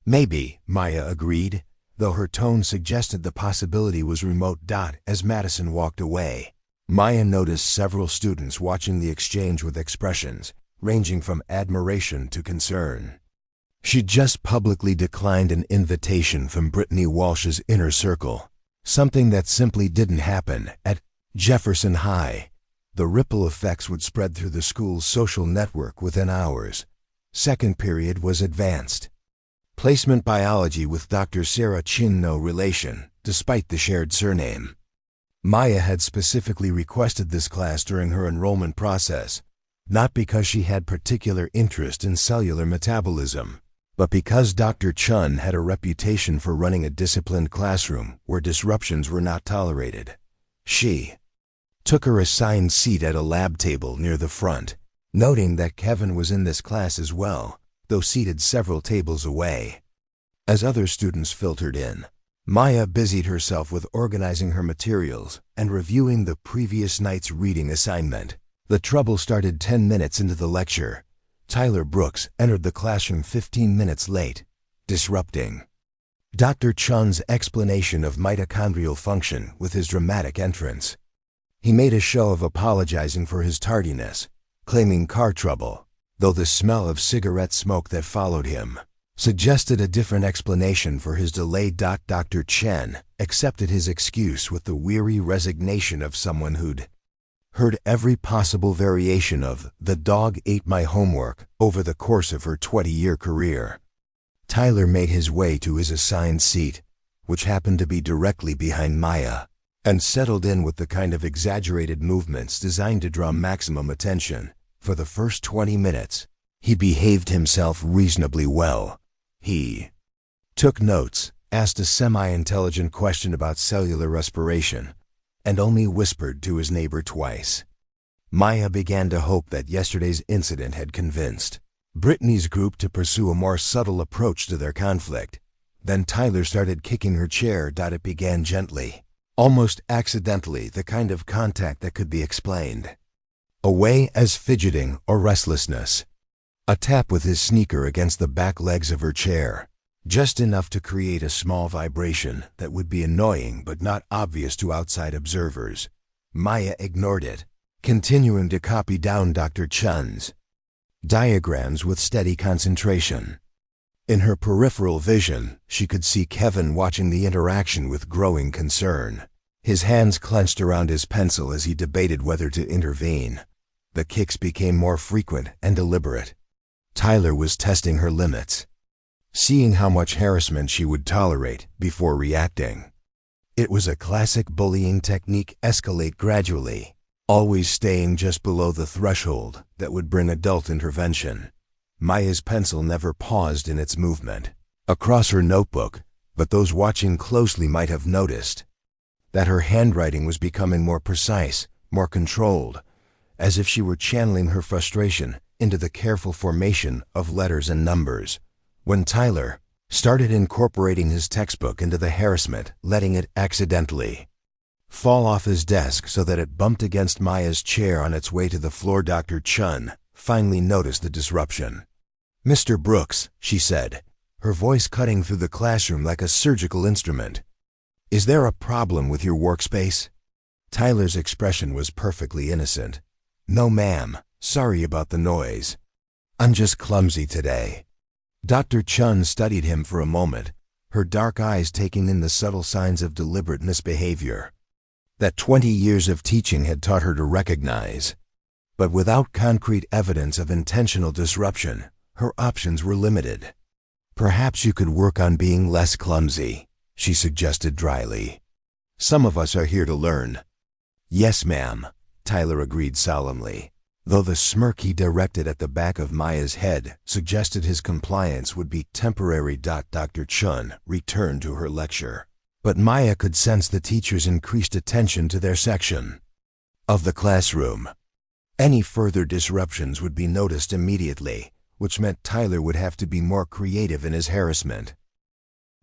"Maybe," Maya agreed, though her tone suggested the possibility was remote. As Madison walked away, Maya noticed several students watching the exchange with expressions ranging from admiration to concern. She'd just publicly declined an invitation from Brittany Walsh's inner circle, something that simply didn't happen at Jefferson High. The ripple effects would spread through the school's social network within hours. Second period was advanced placement biology with Dr. Sarah Chin, no relation, despite the shared surname. Maya had specifically requested this class during her enrollment process, not because she had particular interest in cellular metabolism, but because Dr. Chun had a reputation for running a disciplined classroom where disruptions were not tolerated. She took her assigned seat at a lab table near the front, noting that Kevin was in this class as well, though seated several tables away. As other students filtered in, Maya busied herself with organizing her materials and reviewing the previous night's reading assignment. The trouble started 10 minutes into the lecture. Tyler Brooks entered the classroom 15 minutes late, disrupting Dr. Chun's explanation of mitochondrial function with his dramatic entrance. He made a show of apologizing for his tardiness, claiming car trouble, though the smell of cigarette smoke that followed him suggested a different explanation for his delay. Dr. Chen accepted his excuse with the weary resignation of someone who'd heard every possible variation of "the dog ate my homework" over the course of her 20-year career. Tyler made his way to his assigned seat, which happened to be directly behind Maya, and settled in with the kind of exaggerated movements designed to draw maximum attention. For the first 20 minutes, he behaved himself reasonably well. He took notes, asked a semi-intelligent question about cellular respiration, and only whispered to his neighbor twice. Maya began to hope that yesterday's incident had convinced Brittany's group to pursue a more subtle approach to their conflict. Then Tyler started kicking her chair. It began gently, almost accidentally, the kind of contact that could be explained away as fidgeting or restlessness. A tap with his sneaker against the back legs of her chair, just enough to create a small vibration that would be annoying but not obvious to outside observers. Maya ignored it, continuing to copy down Dr. Chun's diagrams with steady concentration. In her peripheral vision, she could see Kevin watching the interaction with growing concern. His hands clenched around his pencil as he debated whether to intervene. The kicks became more frequent and deliberate. Tyler was testing her limits, seeing how much harassment she would tolerate before reacting. It was a classic bullying technique: escalate gradually, always staying just below the threshold that would bring adult intervention. Maya's pencil never paused in its movement across her notebook, but those watching closely might have noticed that her handwriting was becoming more precise, more controlled, as if she were channeling her frustration into the careful formation of letters and numbers. When Tyler started incorporating his textbook into the harassment, letting it accidentally fall off his desk so that it bumped against Maya's chair on its way to the floor, Dr. Chun finally noticed the disruption. "Mr. Brooks," she said, her voice cutting through the classroom like a surgical instrument, "is there a problem with your workspace?" Tyler's expression was perfectly innocent. "No, ma'am. Sorry about the noise. I'm just clumsy today." Dr. Chun studied him for a moment, her dark eyes taking in the subtle signs of deliberate misbehavior that 20 years of teaching had taught her to recognize. But without concrete evidence of intentional disruption, her options were limited. "Perhaps you could work on being less clumsy," she suggested dryly. "Some of us are here to learn." "Yes, ma'am," Tyler agreed solemnly, though the smirk he directed at the back of Maya's head suggested his compliance would be temporary. Dr. Chun returned to her lecture, but Maya could sense the teacher's increased attention to their section of the classroom. Any further disruptions would be noticed immediately, which meant Tyler would have to be more creative in his harassment.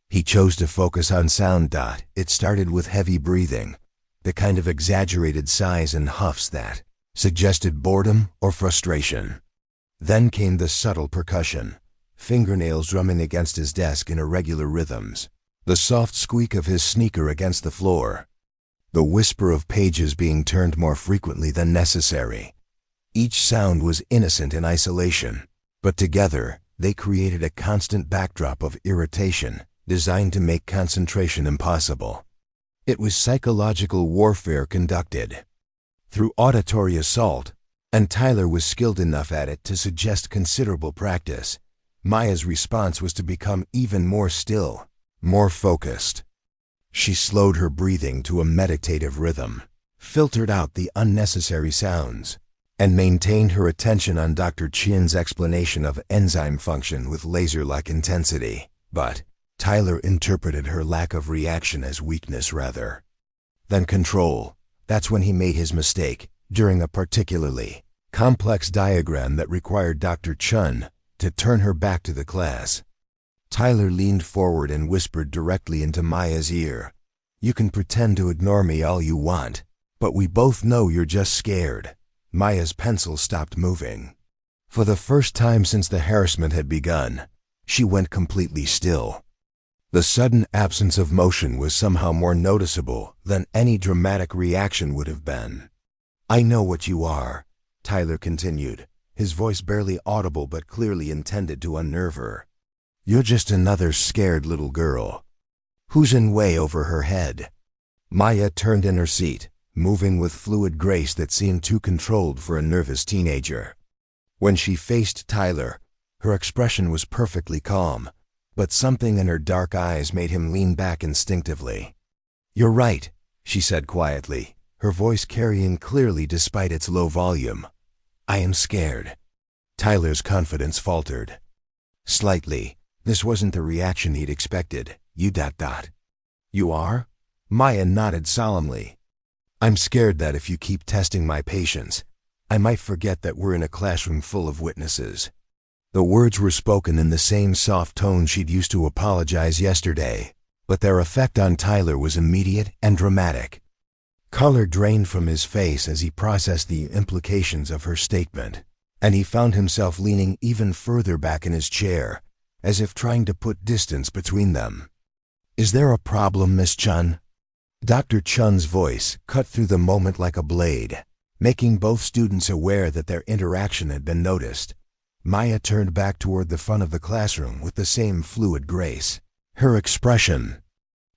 He chose to focus on sound. It started with heavy breathing, the kind of exaggerated sighs and huffs that suggested boredom or frustration. Then came the subtle percussion, fingernails drumming against his desk in irregular rhythms, the soft squeak of his sneaker against the floor, the whisper of pages being turned more frequently than necessary. Each sound was innocent in isolation, but together they created a constant backdrop of irritation designed to make concentration impossible. It was psychological warfare conducted through auditory assault, and Tyler was skilled enough at it to suggest considerable practice. Maya's response was to become even more still, more focused. She slowed her breathing to a meditative rhythm, filtered out the unnecessary sounds, and maintained her attention on Dr. Chin's explanation of enzyme function with laser-like intensity. But Tyler interpreted her lack of reaction as weakness rather than control. That's when he made his mistake, during a particularly complex diagram that required Dr. Chun to turn her back to the class. Tyler leaned forward and whispered directly into Maya's ear, "You can pretend to ignore me all you want, but we both know you're just scared." Maya's pencil stopped moving. For the first time since the harassment had begun, she went completely still. The sudden absence of motion was somehow more noticeable than any dramatic reaction would have been. "I know what you are," Tyler continued, his voice barely audible but clearly intended to unnerve her. "You're just another scared little girl who's in way over her head." Maya turned in her seat, moving with fluid grace that seemed too controlled for a nervous teenager. When she faced Tyler, her expression was perfectly calm, but something in her dark eyes made him lean back instinctively. "You're right," she said quietly, her voice carrying clearly despite its low volume. "I am scared." Tyler's confidence faltered slightly. This wasn't the reaction he'd expected. You. "You are?" Maya nodded solemnly. "I'm scared that if you keep testing my patience, I might forget that we're in a classroom full of witnesses." The words were spoken in the same soft tone she'd used to apologize yesterday, but their effect on Tyler was immediate and dramatic. Color drained from his face as he processed the implications of her statement, and he found himself leaning even further back in his chair, as if trying to put distance between them. "Is there a problem, Miss Chun?" Dr. Chun's voice cut through the moment like a blade, making both students aware that their interaction had been noticed. Maya turned back toward the front of the classroom with the same fluid grace, her expression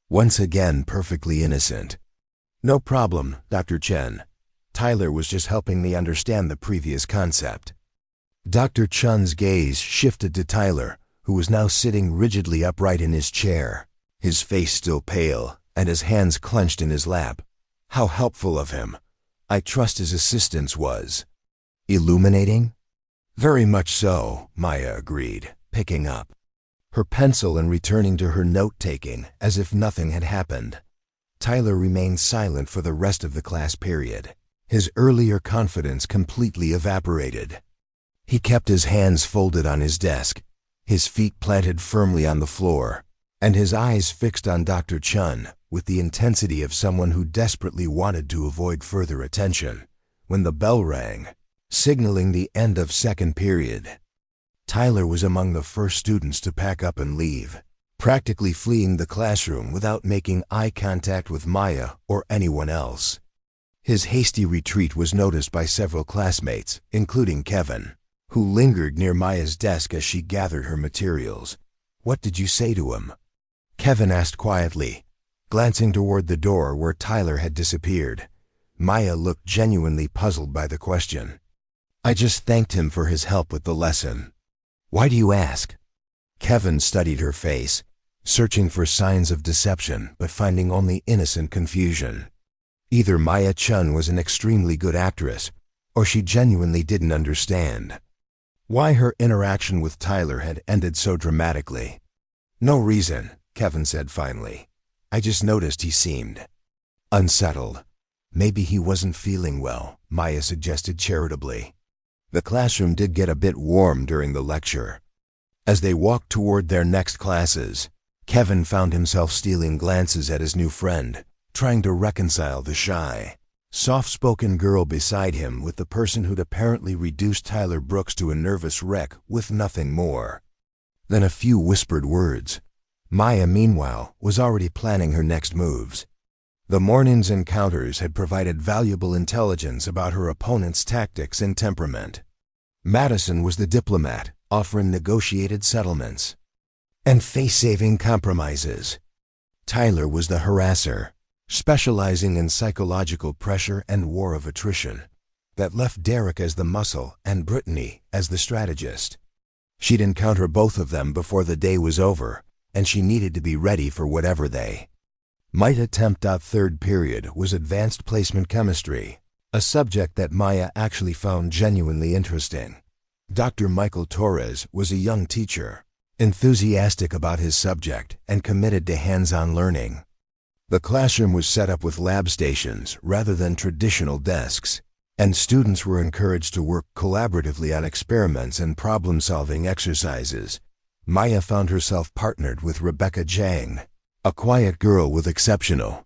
once again perfectly innocent. "No problem, Dr. Chen. Tyler was just helping me understand the previous concept." Dr. Chun's gaze shifted to Tyler, who was now sitting rigidly upright in his chair, his face still pale and his hands clenched in his lap. How helpful of him. I trust his assistance was illuminating? "Very much so," Maya agreed, picking up her pencil and returning to her note-taking as if nothing had happened. Tyler remained silent for the rest of the class period. His earlier confidence completely evaporated. He kept his hands folded on his desk, his feet planted firmly on the floor, and his eyes fixed on Dr. Chun with the intensity of someone who desperately wanted to avoid further attention. When the bell rang, signaling the end of second period, Tyler was among the first students to pack up and leave, practically fleeing the classroom without making eye contact with Maya or anyone else. His hasty retreat was noticed by several classmates, including Kevin, who lingered near Maya's desk as she gathered her materials. "What did you say to him?" Kevin asked quietly, glancing toward the door where Tyler had disappeared. Maya looked genuinely puzzled by the question. "I just thanked him for his help with the lesson." "Why do you ask?" Kevin studied her face, searching for signs of deception but finding only innocent confusion. Either Maya Chun was an extremely good actress, or she genuinely didn't understand why her interaction with Tyler had ended so dramatically. "No reason," Kevin said finally. "I just noticed he seemed unsettled." "Maybe he wasn't feeling well," Maya suggested charitably. The classroom did get a bit warm during the lecture. As they walked toward their next classes, Kevin found himself stealing glances at his new friend, trying to reconcile the shy, soft-spoken girl beside him with the person who'd apparently reduced Tyler Brooks to a nervous wreck with nothing more than a few whispered words. Maya, meanwhile, was already planning her next moves. The morning's encounters had provided valuable intelligence about her opponent's tactics and temperament. Madison was the diplomat, offering negotiated settlements and face-saving compromises. Tyler was the harasser, specializing in psychological pressure and war of attrition, that left Derek as the muscle and Brittany as the strategist. She'd encounter both of them before the day was over, and she needed to be ready for whatever they might attempt. Third period was advanced placement chemistry, a subject that Maya actually found genuinely interesting. Dr. Michael Torres was a young teacher, enthusiastic about his subject and committed to hands-on learning. The classroom was set up with lab stations rather than traditional desks, and students were encouraged to work collaboratively on experiments and problem-solving exercises. Maya found herself partnered with Rebecca Jang, a quiet girl with exceptional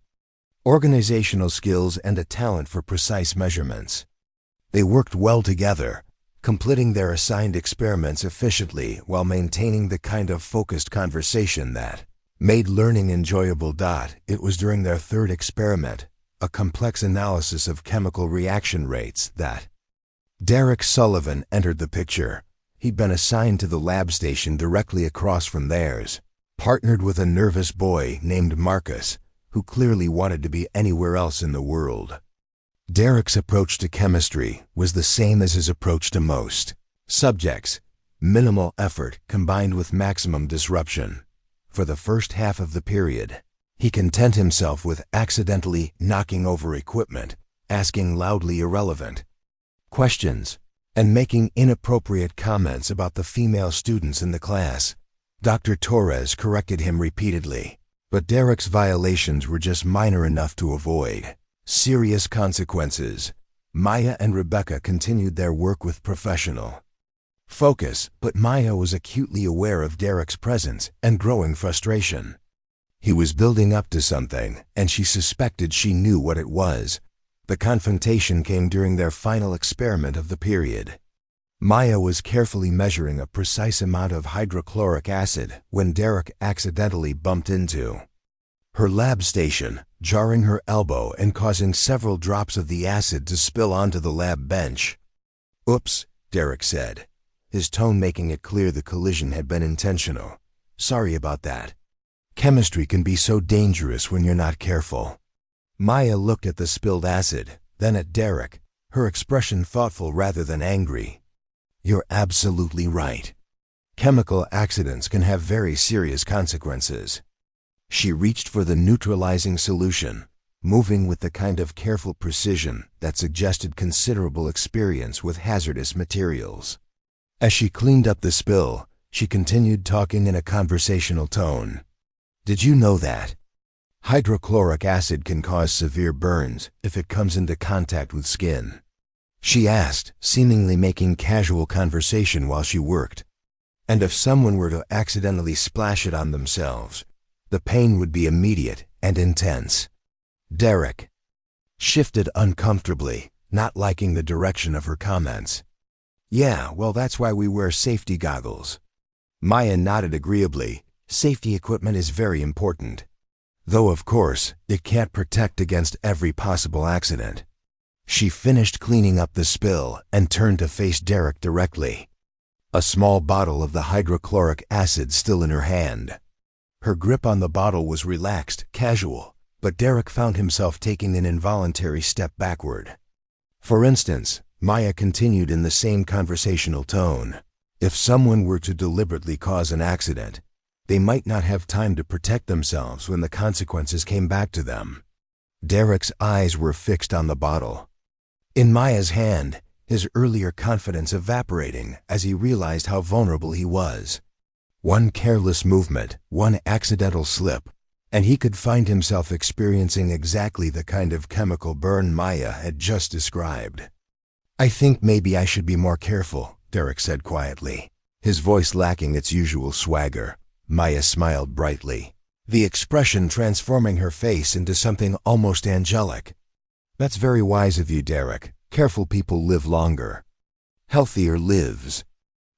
organizational skills and a talent for precise measurements. They worked well together, completing their assigned experiments efficiently while maintaining the kind of focused conversation that made learning enjoyable. It was during their third experiment, a complex analysis of chemical reaction rates, that Derek Sullivan entered the picture. He'd been assigned to the lab station directly across from theirs, partnered with a nervous boy named Marcus, who clearly wanted to be anywhere else in the world. Derek's approach to chemistry was the same as his approach to most subjects: minimal effort combined with maximum disruption. For the first half of the period, he content himself with accidentally knocking over equipment, asking loudly irrelevant questions, and making inappropriate comments about the female students in the class. Dr. Torres corrected him repeatedly, but Derek's violations were just minor enough to avoid serious consequences. Maya and Rebecca continued their work with professional focus, but Maya was acutely aware of Derek's presence and growing frustration. He was building up to something, and she suspected she knew what it was. The confrontation came during their final experiment of the period. Maya was carefully measuring a precise amount of hydrochloric acid when Derek accidentally bumped into her lab station, jarring her elbow and causing several drops of the acid to spill onto the lab bench. "Oops," Derek said, his tone making it clear the collision had been intentional. "Sorry about that. Chemistry can be so dangerous when you're not careful." Maya looked at the spilled acid, then at Derek, her expression thoughtful rather than angry. "You're absolutely right. Chemical accidents can have very serious consequences." She reached for the neutralizing solution, moving with the kind of careful precision that suggested considerable experience with hazardous materials. As she cleaned up the spill, she continued talking in a conversational tone. "Did you know that hydrochloric acid can cause severe burns if it comes into contact with skin?" she asked, seemingly making casual conversation while she worked. "And if someone were to accidentally splash it on themselves, the pain would be immediate and intense." Derek shifted uncomfortably, not liking the direction of her comments. "Yeah, well, that's why we wear safety goggles." Maya nodded agreeably. Safety equipment is very important. Though, of course, it can't protect against every possible accident. She finished cleaning up the spill and turned to face Derek directly, a small bottle of the hydrochloric acid still in her hand. Her grip on the bottle was relaxed, casual, but Derek found himself taking an involuntary step backward. "For instance," Maya continued in the same conversational tone, "if someone were to deliberately cause an accident, they might not have time to protect themselves when the consequences came back to them." Derek's eyes were fixed on the bottle in Maya's hand, his earlier confidence evaporating as he realized how vulnerable he was. One careless movement, one accidental slip, and he could find himself experiencing exactly the kind of chemical burn Maya had just described. "I think maybe I should be more careful," Derek said quietly, his voice lacking its usual swagger. Maya smiled brightly, the expression transforming her face into something almost angelic. "That's very wise of you, Derek. Careful people live longer. Healthier lives."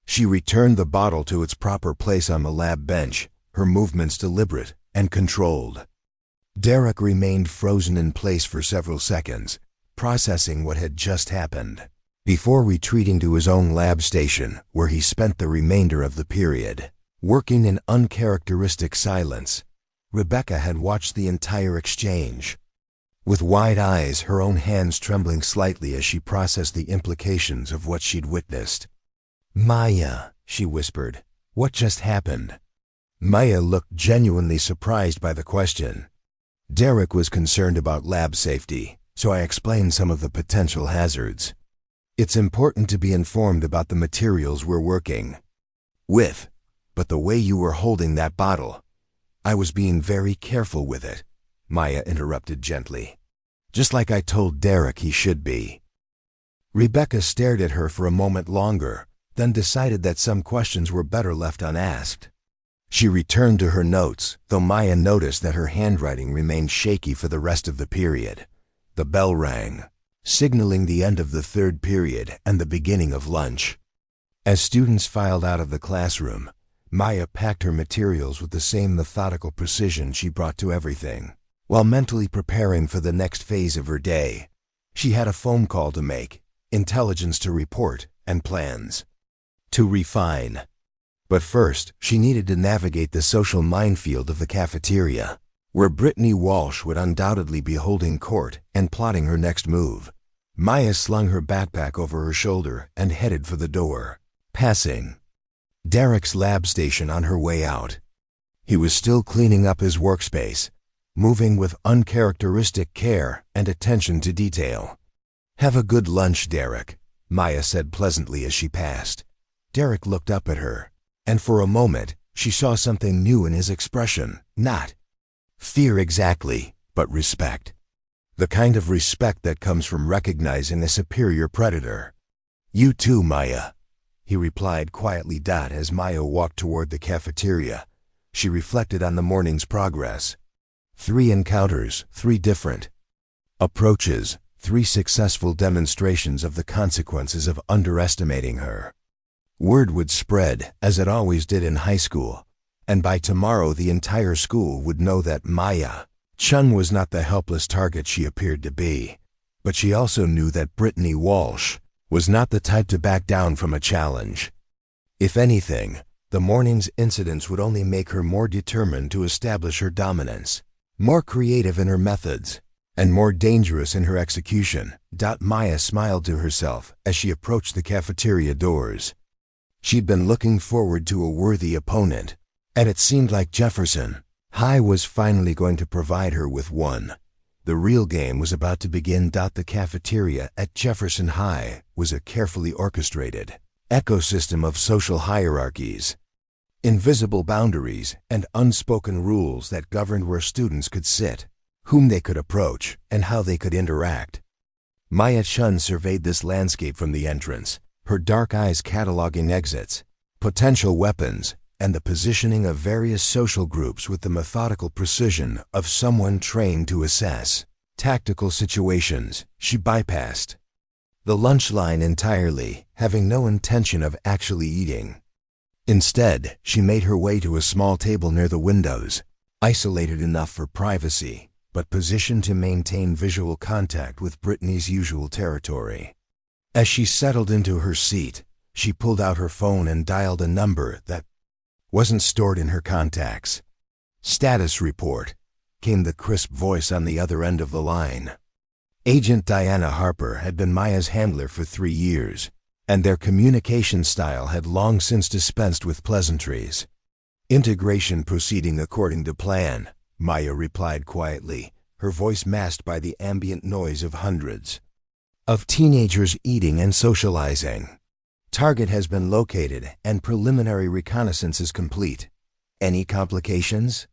She returned the bottle to its proper place on the lab bench, her movements deliberate and controlled. Derek remained frozen in place for several seconds, processing what had just happened, before retreating to his own lab station, where he spent the remainder of the period, working in uncharacteristic silence. Rebecca had watched the entire exchange, with wide eyes, her own hands trembling slightly as she processed the implications of what she'd witnessed. "Maya," she whispered, "what just happened?" Maya looked genuinely surprised by the question. Derek was concerned about lab safety, so I explained some of the potential hazards. "It's important to be informed about the materials we're working with, but the way you were holding that bottle, I was being very careful with it," Maya interrupted gently. "Just like I told Derek he should be." Rebecca stared at her for a moment longer, then decided that some questions were better left unasked. She returned to her notes, though Maya noticed that her handwriting remained shaky for the rest of the period. The bell rang, signaling the end of the third period and the beginning of lunch. As students filed out of the classroom, Maya packed her materials with the same methodical precision she brought to everything. While mentally preparing for the next phase of her day, she had a phone call to make, intelligence to report, and plans to refine. But first, she needed to navigate the social minefield of the cafeteria, where Brittany Walsh would undoubtedly be holding court and plotting her next move. Maya slung her backpack over her shoulder and headed for the door, passing Derek's lab station on her way out. He was still cleaning up his workspace, moving with uncharacteristic care and attention to detail. "Have a good lunch, Derek," Maya said pleasantly as she passed. Derek looked up at her, and for a moment she saw something new in his expression. Not fear exactly, but respect. The kind of respect that comes from recognizing a superior predator. "You too, Maya," he replied quietly. As Maya walked toward the cafeteria, she reflected on the morning's progress. 3 encounters, 3 different approaches, 3 successful demonstrations of the consequences of underestimating her. Word would spread, as it always did in high school, and by tomorrow the entire school would know that Maya Chun was not the helpless target she appeared to be. But she also knew that Brittany Walsh was not the type to back down from a challenge. If anything, the morning's incidents would only make her more determined to establish her dominance, more creative in her methods, and more dangerous in her execution. Maya smiled to herself as she approached the cafeteria doors. She'd been looking forward to a worthy opponent, and it seemed like Jefferson High was finally going to provide her with one. The real game was about to begin. The cafeteria at Jefferson High was a carefully orchestrated ecosystem of social hierarchies, invisible boundaries, and unspoken rules that governed where students could sit, whom they could approach, and how they could interact. Maya Chun surveyed this landscape from the entrance, her dark eyes cataloging exits, potential weapons, and the positioning of various social groups with the methodical precision of someone trained to assess tactical situations. She bypassed the lunch line entirely, having no intention of actually eating. Instead, she made her way to a small table near the windows, isolated enough for privacy, but positioned to maintain visual contact with Brittany's usual territory. As she settled into her seat, she pulled out her phone and dialed a number that wasn't stored in her contacts. "Status report," came the crisp voice on the other end of the line. Agent Diana Harper had been Maya's handler for 3 years, and their communication style had long since dispensed with pleasantries. "Integration proceeding according to plan," Maya replied quietly, her voice masked by the ambient noise of hundreds of teenagers eating and socializing. Target has been located and preliminary reconnaissance is complete. Any complications?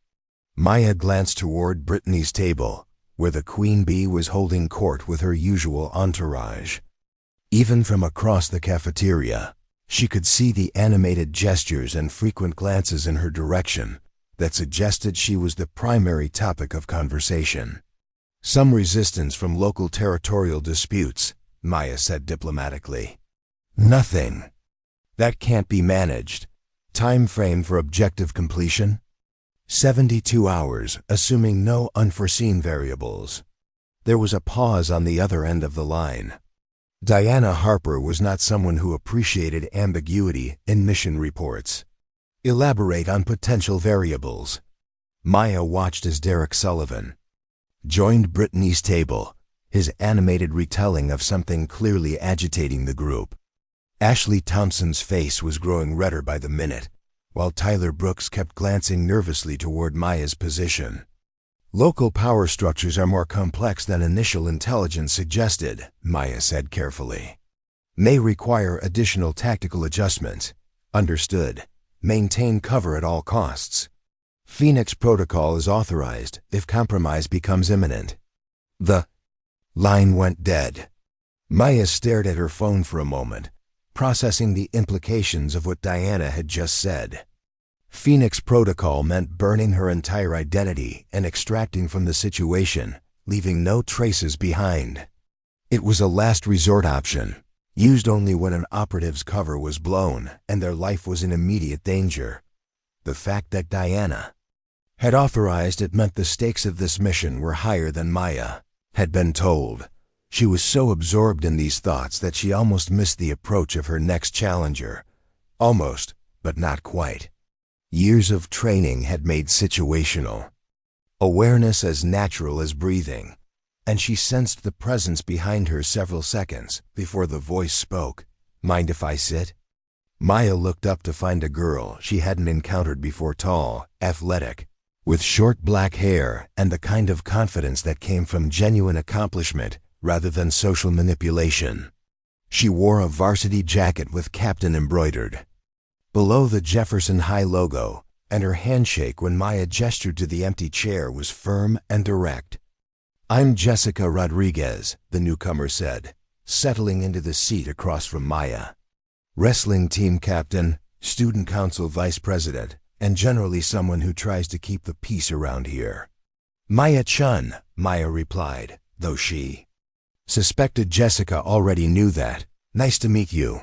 Maya glanced toward Brittany's table, where the queen bee was holding court with her usual entourage. Even from across the cafeteria, she could see the animated gestures and frequent glances in her direction that suggested she was the primary topic of conversation. Some resistance from local territorial disputes, Maya said diplomatically. Nothing. That can't be managed. Time frame for objective completion? 72 hours, assuming no unforeseen variables. There was a pause on the other end of the line. Diana Harper was not someone who appreciated ambiguity in mission reports. Elaborate on potential variables. Maya watched as Derek Sullivan joined Brittany's table, his animated retelling of something clearly agitating the group. Ashley Thompson's face was growing redder by the minute, while Tyler Brooks kept glancing nervously toward Maya's position. Local power structures are more complex than initial intelligence suggested, Maya said carefully. May require additional tactical adjustments. Understood. Maintain cover at all costs. Phoenix Protocol is authorized if compromise becomes imminent. The line went dead. Maya stared at her phone for a moment, processing the implications of what Diana had just said. Phoenix Protocol meant burning her entire identity and extracting from the situation, leaving no traces behind. It was a last resort option, used only when an operative's cover was blown and their life was in immediate danger. The fact that Diana had authorized it meant the stakes of this mission were higher than Maya had been told. She was so absorbed in these thoughts that she almost missed the approach of her next challenger. Almost, but not quite. Years of training had made situational awareness as natural as breathing, and she sensed the presence behind her several seconds before the voice spoke. Mind if I sit? Maya looked up to find a girl she hadn't encountered before, tall, athletic, with short black hair and the kind of confidence that came from genuine accomplishment rather than social manipulation. She wore a varsity jacket with captain embroidered below the Jefferson High logo, and her handshake when Maya gestured to the empty chair was firm and direct. I'm Jessica Rodriguez, the newcomer said, settling into the seat across from Maya. Wrestling team captain, student council vice president, and generally someone who tries to keep the peace around here. Maya Chun, Maya replied, though she suspected Jessica already knew that. Nice to meet you.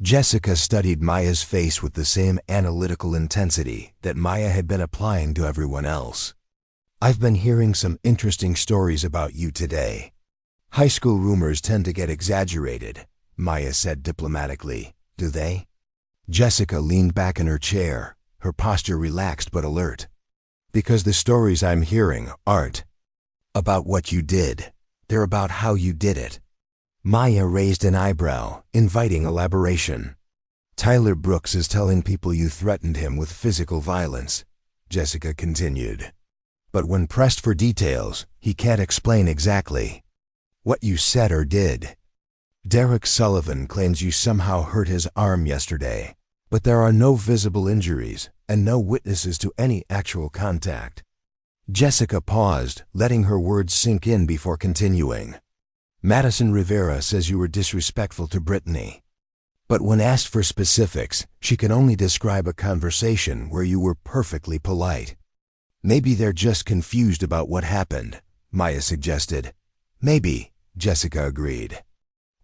Jessica studied Maya's face with the same analytical intensity that Maya had been applying to everyone else. I've been hearing some interesting stories about you today. High school rumors tend to get exaggerated, Maya said diplomatically. Do they? Jessica leaned back in her chair, her posture relaxed but alert. Because the stories I'm hearing aren't about what you did. They're about how you did it. Maya raised an eyebrow, inviting elaboration. Tyler Brooks is telling people you threatened him with physical violence, Jessica continued. But when pressed for details, he can't explain exactly what you said or did. Derek Sullivan claims you somehow hurt his arm yesterday, but there are no visible injuries and no witnesses to any actual contact. Jessica paused, letting her words sink in before continuing. Madison Rivera says you were disrespectful to Brittany. But when asked for specifics, she can only describe a conversation where you were perfectly polite. Maybe they're just confused about what happened, Maya suggested. Maybe, Jessica agreed.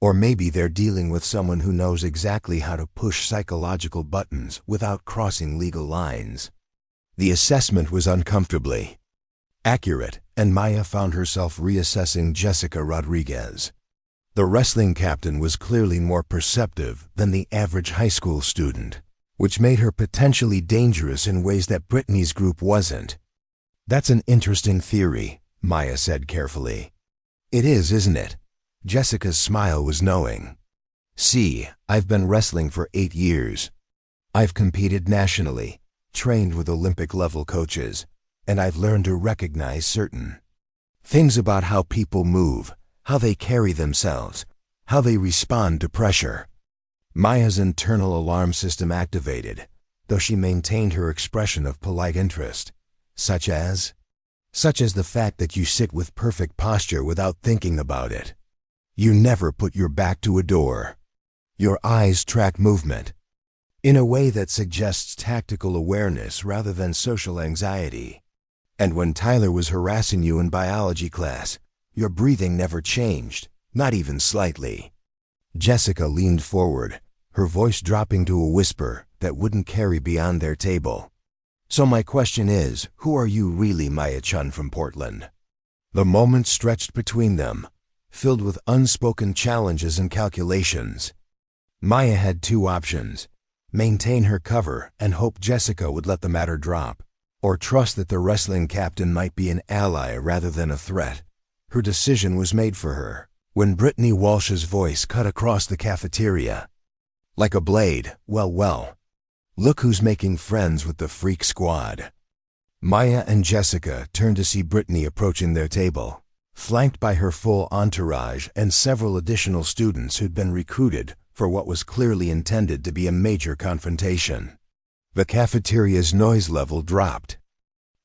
Or maybe they're dealing with someone who knows exactly how to push psychological buttons without crossing legal lines. The assessment was uncomfortably accurate, and Maya found herself reassessing Jessica Rodriguez. The wrestling captain was clearly more perceptive than the average high school student, which made her potentially dangerous in ways that Brittany's group wasn't. That's an interesting theory, Maya said carefully. It is, isn't it? Jessica's smile was knowing. See, I've been wrestling for 8 years. I've competed nationally, trained with Olympic-level coaches, and I've learned to recognize certain things about how people move, how they carry themselves, how they respond to pressure. Maya's internal alarm system activated, though she maintained her expression of polite interest, such as the fact that you sit with perfect posture without thinking about it. You never put your back to a door. Your eyes track movement in a way that suggests tactical awareness rather than social anxiety. And when Tyler was harassing you in biology class, your breathing never changed, not even slightly. Jessica leaned forward, her voice dropping to a whisper that wouldn't carry beyond their table. So my question is, who are you really, Maya Chun from Portland? The moment stretched between them, filled with unspoken challenges and calculations. Maya had two options: maintain her cover and hope Jessica would let the matter drop, or trust that the wrestling captain might be an ally rather than a threat. Her decision was made for her when Brittany Walsh's voice cut across the cafeteria. Like a blade, well, look who's making friends with the freak squad. Maya and Jessica turned to see Brittany approaching their table, flanked by her full entourage and several additional students who'd been recruited for what was clearly intended to be a major confrontation. The cafeteria's noise level dropped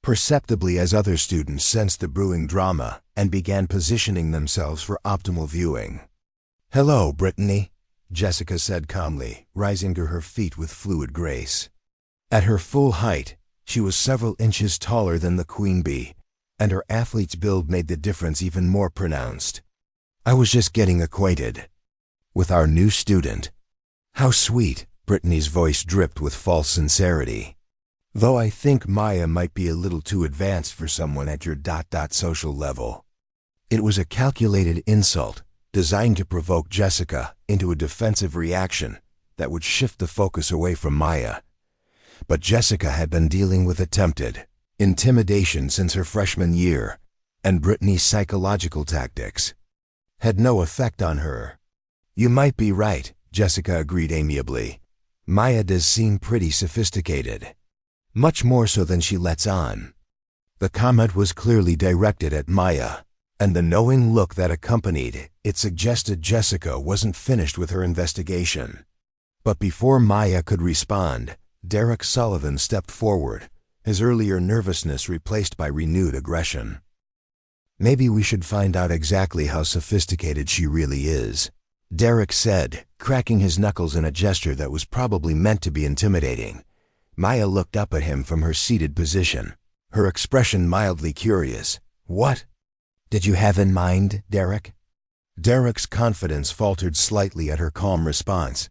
perceptibly as other students sensed the brewing drama and began positioning themselves for optimal viewing. "Hello, Brittany," Jessica said calmly, rising to her feet with fluid grace. At her full height, she was several inches taller than the queen bee, and her athlete's build made the difference even more pronounced. "I was just getting acquainted with our new student." "How sweet," Brittany's voice dripped with false sincerity. "Though I think Maya might be a little too advanced for someone at your social level." It was a calculated insult, designed to provoke Jessica into a defensive reaction that would shift the focus away from Maya. But Jessica had been dealing with attempted intimidation since her freshman year, and Brittany's psychological tactics had no effect on her. "You might be right," Jessica agreed amiably. "Maya does seem pretty sophisticated. Much more so than she lets on." The comment was clearly directed at Maya, and the knowing look that accompanied it suggested Jessica wasn't finished with her investigation. But before Maya could respond, Derek Sullivan stepped forward, his earlier nervousness replaced by renewed aggression. "Maybe we should find out exactly how sophisticated she really is," Derek said, cracking his knuckles in a gesture that was probably meant to be intimidating. Maya looked up at him from her seated position, her expression mildly curious. "What did you have in mind, Derek?" Derek's confidence faltered slightly at her calm response,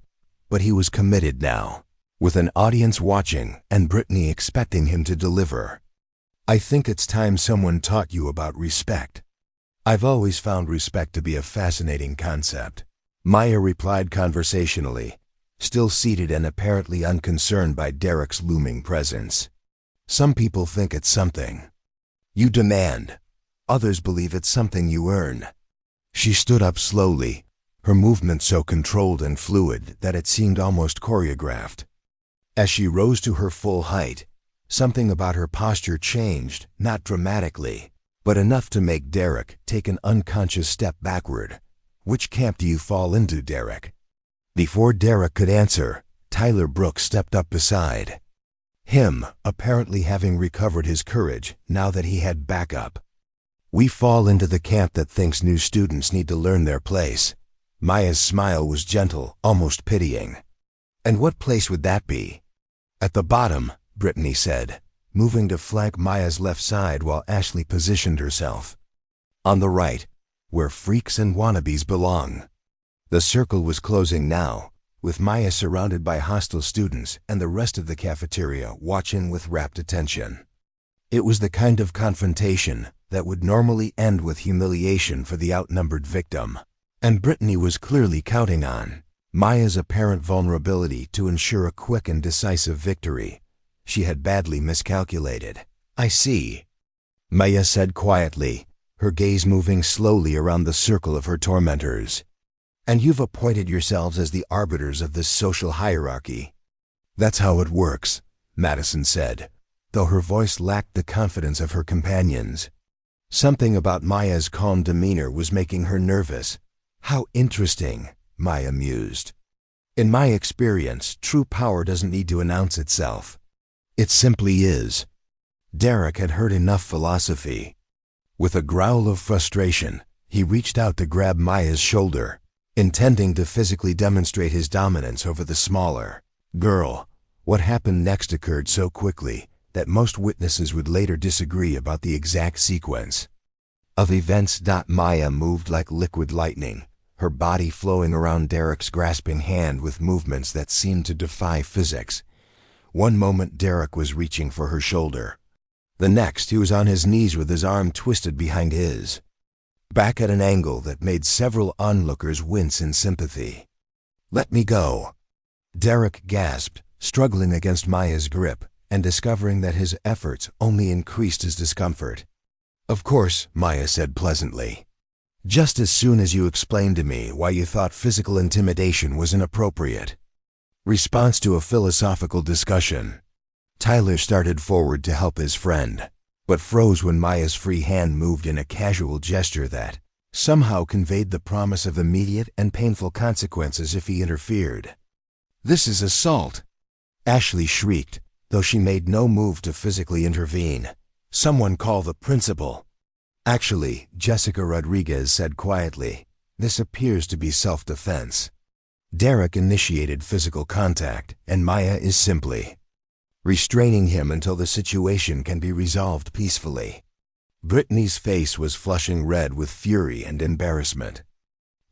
but he was committed now, with an audience watching and Brittany expecting him to deliver. "I think it's time someone taught you about respect. I've always found respect to be a fascinating concept," Maya replied conversationally, still seated and apparently unconcerned by Derek's looming presence. "Some people think it's something you demand. Others believe it's something you earn." She stood up slowly, her movement so controlled and fluid that it seemed almost choreographed. As she rose to her full height, something about her posture changed, not dramatically, but enough to make Derek take an unconscious step backward. "Which camp do you fall into, Derek?" Before Derek could answer, Tyler Brooks stepped up beside him, apparently having recovered his courage now that he had backup. "We fall into the camp that thinks new students need to learn their place." Maya's smile was gentle, almost pitying. "And what place would that be?" "At the bottom," Brittany said, moving to flank Maya's left side while Ashley positioned herself. "On the right, where freaks and wannabes belong." The circle was closing now, with Maya surrounded by hostile students and the rest of the cafeteria watching with rapt attention. It was the kind of confrontation that would normally end with humiliation for the outnumbered victim, and Brittany was clearly counting on Maya's apparent vulnerability to ensure a quick and decisive victory. She had badly miscalculated. "I see," Maya said quietly, her gaze moving slowly around the circle of her tormentors. "And you've appointed yourselves as the arbiters of this social hierarchy." "That's how it works," Madison said, though her voice lacked the confidence of her companions. Something about Maya's calm demeanor was making her nervous. How interesting, Maya mused. In my experience, true power doesn't need to announce itself. It simply is. Derek had heard enough philosophy. With a growl of frustration, he reached out to grab Maya's shoulder, intending to physically demonstrate his dominance over the smaller girl. What happened next occurred so quickly that most witnesses would later disagree about the exact sequence of events. Maya moved like liquid lightning, her body flowing around Derek's grasping hand with movements that seemed to defy physics. One moment Derek was reaching for her shoulder. The next he was on his knees with his arm twisted behind his back at an angle that made several onlookers wince in sympathy. "Let me go," Derek gasped, struggling against Maya's grip and discovering that his efforts only increased his discomfort. "Of course," Maya said pleasantly. "Just as soon as you explained to me why you thought physical intimidation was inappropriate." Response to a philosophical discussion. Tyler started forward to help his friend, but froze when Maya's free hand moved in a casual gesture that somehow conveyed the promise of immediate and painful consequences if he interfered. "This is assault!" Ashley shrieked, though she made no move to physically intervene. "Someone call the principal." "Actually," Jessica Rodriguez said quietly, "this appears to be self-defense." Derek initiated physical contact, and Maya is simply restraining him until the situation can be resolved peacefully. Brittany's face was flushing red with fury and embarrassment.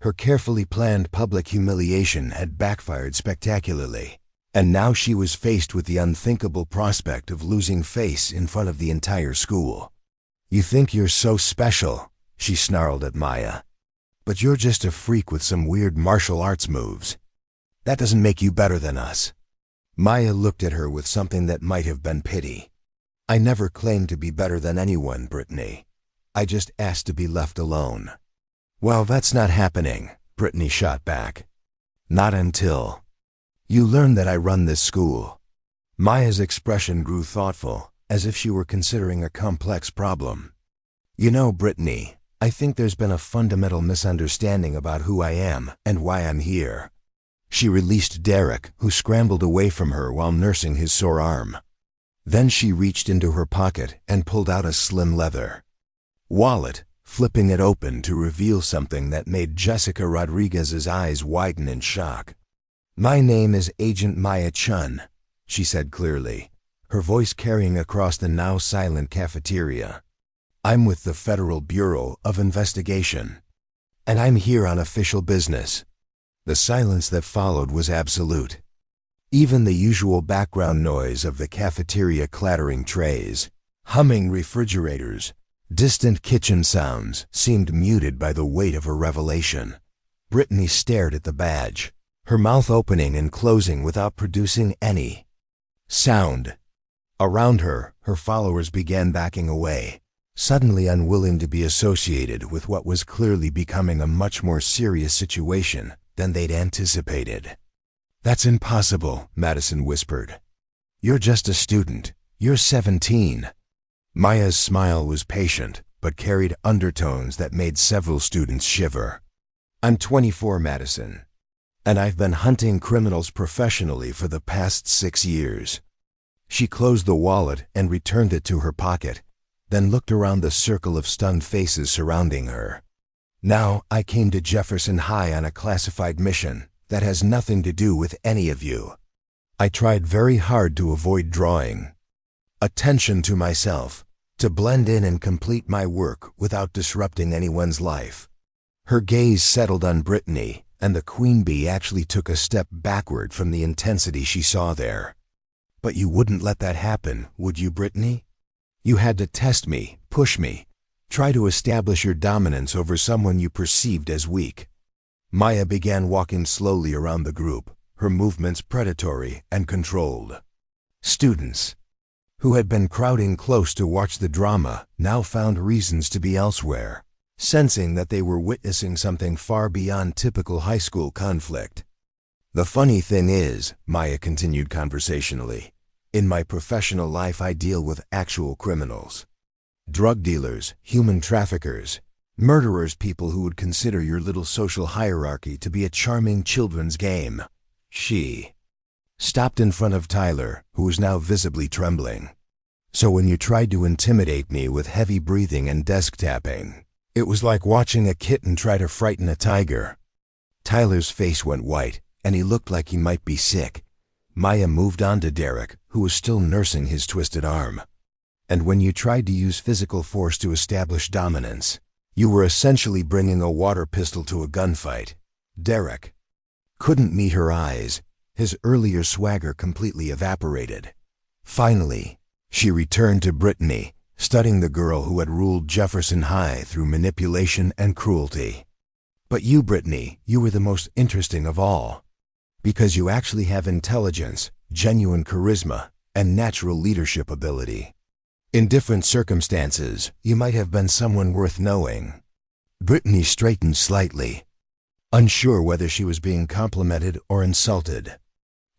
Her carefully planned public humiliation had backfired spectacularly, and now she was faced with the unthinkable prospect of losing face in front of the entire school. "You think you're so special," she snarled at Maya. "But you're just a freak with some weird martial arts moves. That doesn't make you better than us." Maya looked at her with something that might have been pity. "I never claimed to be better than anyone, Brittany. I just asked to be left alone." "Well, that's not happening," Brittany shot back. "Not until you learn that I run this school." Maya's expression grew thoughtful, as if she were considering a complex problem. "You know, Brittany, I think there's been a fundamental misunderstanding about who I am and why I'm here." She released Derek, who scrambled away from her while nursing his sore arm. Then she reached into her pocket and pulled out a slim leather wallet, flipping it open to reveal something that made Jessica Rodriguez's eyes widen in shock. "My name is Agent Maya Chun," she said clearly, her voice carrying across the now silent cafeteria. "I'm with the Federal Bureau of Investigation, and I'm here on official business." The silence that followed was absolute. Even the usual background noise of the cafeteria clattering trays, humming refrigerators, distant kitchen sounds seemed muted by the weight of her revelation. Brittany stared at the badge, her mouth opening and closing without producing any sound. Around her, her followers began backing away, suddenly unwilling to be associated with what was clearly becoming a much more serious situation than they'd anticipated. "That's impossible," Madison whispered. "You're just a student. You're 17. Maya's smile was patient, but carried undertones that made several students shiver. "I'm 24, Madison, and I've been hunting criminals professionally for the past 6 years. She closed the wallet and returned it to her pocket, then looked around the circle of stunned faces surrounding her. "Now, I came to Jefferson High on a classified mission that has nothing to do with any of you. I tried very hard to avoid drawing attention to myself, to blend in and complete my work without disrupting anyone's life." Her gaze settled on Brittany, and the queen bee actually took a step backward from the intensity she saw there. "But you wouldn't let that happen, would you, Brittany? You had to test me, push me, try to establish your dominance over someone you perceived as weak." Maya began walking slowly around the group, her movements predatory and controlled. Students who had been crowding close to watch the drama now found reasons to be elsewhere, sensing that they were witnessing something far beyond typical high school conflict. "The funny thing is," Maya continued conversationally, "in my professional life I deal with actual criminals. Drug dealers, human traffickers, murderers, people who would consider your little social hierarchy to be a charming children's game. She stopped in front of Tyler, who was now visibly trembling. So when you tried to intimidate me with heavy breathing and desk tapping, it was like watching a kitten try to frighten a tiger. Tyler's face went white, and he looked like he might be sick. Maya moved on to Derek, who was still nursing his twisted arm. And when you tried to use physical force to establish dominance, you were essentially bringing a water pistol to a gunfight. Derek couldn't meet her eyes. His earlier swagger completely evaporated. Finally, she returned to Brittany, studying the girl who had ruled Jefferson High through manipulation and cruelty. But you, Brittany, you were the most interesting of all. Because you actually have intelligence, genuine charisma, and natural leadership ability. In different circumstances, you might have been someone worth knowing. Brittany straightened slightly, unsure whether she was being complimented or insulted.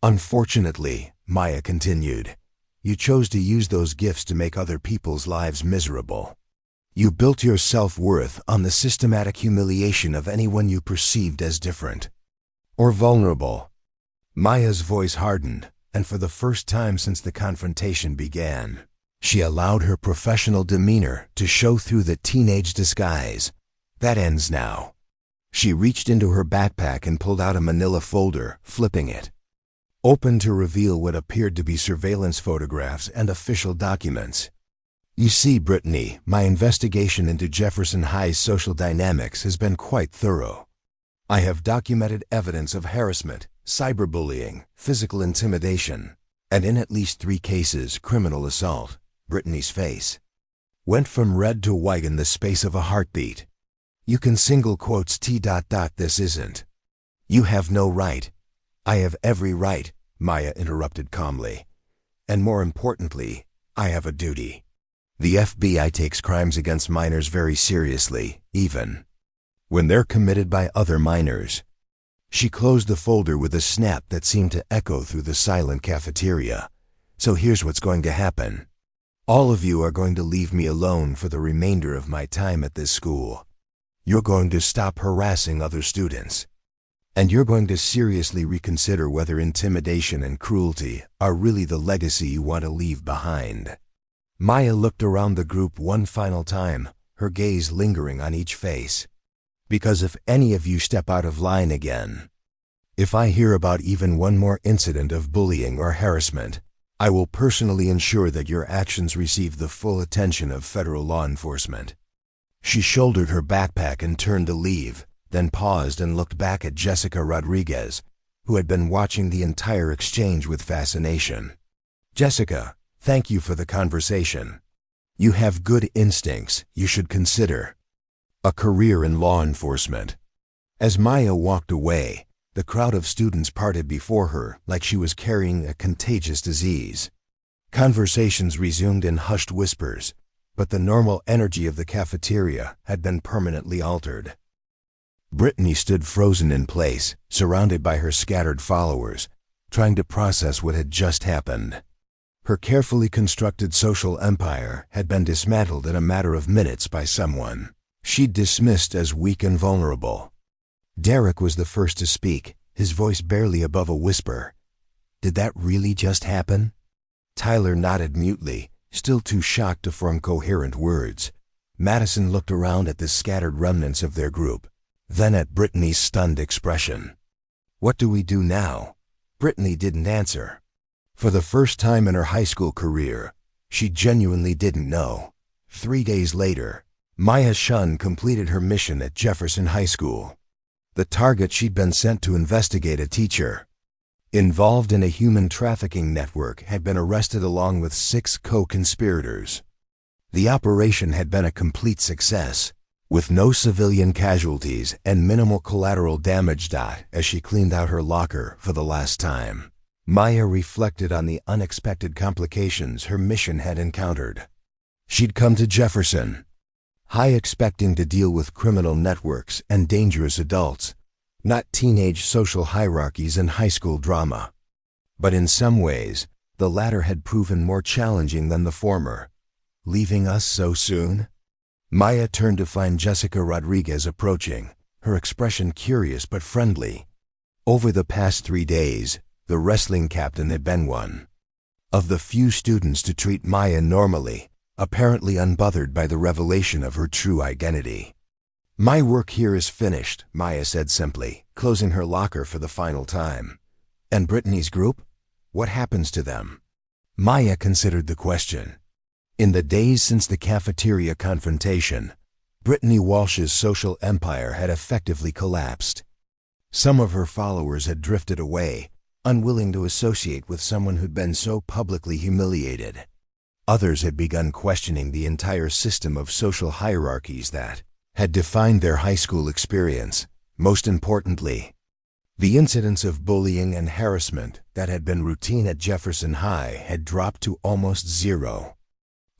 Unfortunately, Maya continued, you chose to use those gifts to make other people's lives miserable. You built your self-worth on the systematic humiliation of anyone you perceived as different or vulnerable. Maya's voice hardened, and for the first time since the confrontation began, she allowed her professional demeanor to show through the teenage disguise. That ends now. She reached into her backpack and pulled out a manila folder, flipping it open to reveal what appeared to be surveillance photographs and official documents. You see, Brittany, my investigation into Jefferson High's social dynamics has been quite thorough. I have documented evidence of harassment, cyberbullying, physical intimidation, and in at least 3 cases, criminal assault. Brittany's face went from red to white in the space of a heartbeat. You can single quotes T. This isn't. You have no right. I have every right, Maya interrupted calmly. And more importantly, I have a duty. The FBI takes crimes against minors very seriously, even when they're committed by other minors. She closed the folder with a snap that seemed to echo through the silent cafeteria. So here's what's going to happen. All of you are going to leave me alone for the remainder of my time at this school. You're going to stop harassing other students. And you're going to seriously reconsider whether intimidation and cruelty are really the legacy you want to leave behind. Maya looked around the group one final time, her gaze lingering on each face. Because if any of you step out of line again, if I hear about even one more incident of bullying or harassment, I will personally ensure that your actions receive the full attention of federal law enforcement. She shouldered her backpack and turned to leave, then paused and looked back at Jessica Rodriguez, who had been watching the entire exchange with fascination. Jessica, thank you for the conversation. You have good instincts. You should consider a career in law enforcement. As Maya walked away, the crowd of students parted before her like she was carrying a contagious disease. Conversations resumed in hushed whispers, but the normal energy of the cafeteria had been permanently altered. Brittany stood frozen in place, surrounded by her scattered followers, trying to process what had just happened. Her carefully constructed social empire had been dismantled in a matter of minutes by someone she'd dismissed as weak and vulnerable. Derek was the first to speak, his voice barely above a whisper. Did that really just happen? Tyler nodded mutely, still too shocked to form coherent words. Madison looked around at the scattered remnants of their group, then at Brittany's stunned expression. What do we do now? Brittany didn't answer. For the first time in her high school career, she genuinely didn't know. 3 days later, Maya Shun completed her mission at Jefferson High School. The target she'd been sent to investigate, a teacher involved in a human trafficking network, had been arrested along with 6 co-conspirators. The operation had been a complete success, with no civilian casualties and minimal collateral damage. As she cleaned out her locker for the last time, Maya reflected on the unexpected complications her mission had encountered. She'd come to Jefferson High expecting to deal with criminal networks and dangerous adults, not teenage social hierarchies and high school drama. But in some ways, the latter had proven more challenging than the former. leaving us so soon?" Maya turned to find Jessica Rodriguez approaching, her expression curious but friendly. Over the past 3 days, the wrestling captain had been one of the few students to treat Maya normally, apparently unbothered by the revelation of her true identity. "My work here is finished," Maya said simply, closing her locker for the final time. "And Brittany's group? What happens to them?" Maya considered the question. In the days since the cafeteria confrontation, Brittany Walsh's social empire had effectively collapsed. Some of her followers had drifted away, unwilling to associate with someone who'd been so publicly humiliated. Others had begun questioning the entire system of social hierarchies that had defined their high school experience. Most importantly, the incidents of bullying and harassment that had been routine at Jefferson High had dropped to almost zero.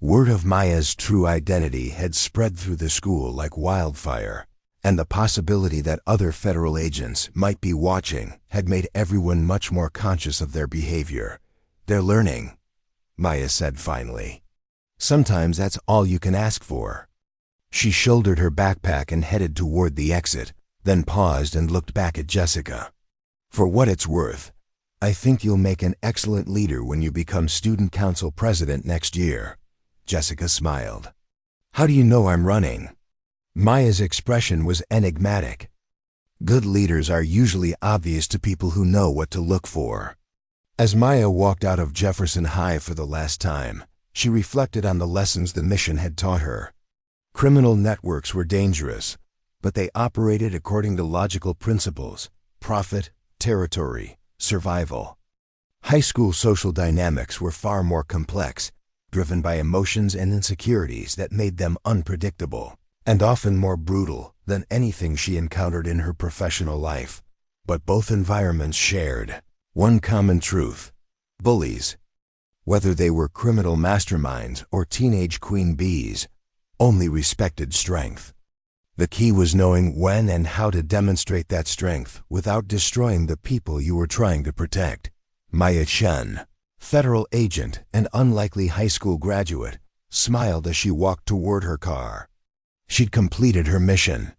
Word of Maya's true identity had spread through the school like wildfire, and the possibility that other federal agents might be watching had made everyone much more conscious of their behavior. "They're learning," Maya said finally. "Sometimes that's all you can ask for." She shouldered her backpack and headed toward the exit, then paused and looked back at Jessica. "For what it's worth, I think you'll make an excellent leader when you become student council president next year." Jessica smiled. "How do you know I'm running?" Maya's expression was enigmatic. Good leaders are usually obvious to people who know what to look for. As Maya walked out of Jefferson High for the last time, she reflected on the lessons the mission had taught her. Criminal networks were dangerous, but they operated according to logical principles: profit, territory, survival. High school social dynamics were far more complex, driven by emotions and insecurities that made them unpredictable, and often more brutal than anything she encountered in her professional life. But both environments shared one common truth: bullies, whether they were criminal masterminds or teenage queen bees, only respected strength. The key was knowing when and how to demonstrate that strength without destroying the people you were trying to protect. Maya Chen, federal agent and unlikely high school graduate, smiled as she walked toward her car. She'd completed her mission,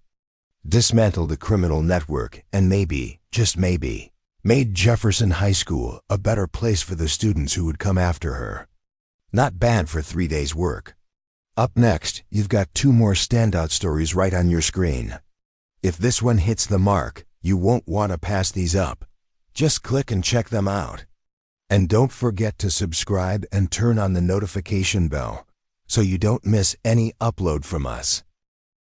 dismantled the criminal network, and maybe, just maybe, made Jefferson High School a better place for the students who would come after her. Not bad for 3 days' work. Up next, you've got 2 more standout stories right on your screen. If this one hits the mark, you won't want to pass these up. Just click and check them out. And don't forget to subscribe and turn on the notification bell so you don't miss any upload from us.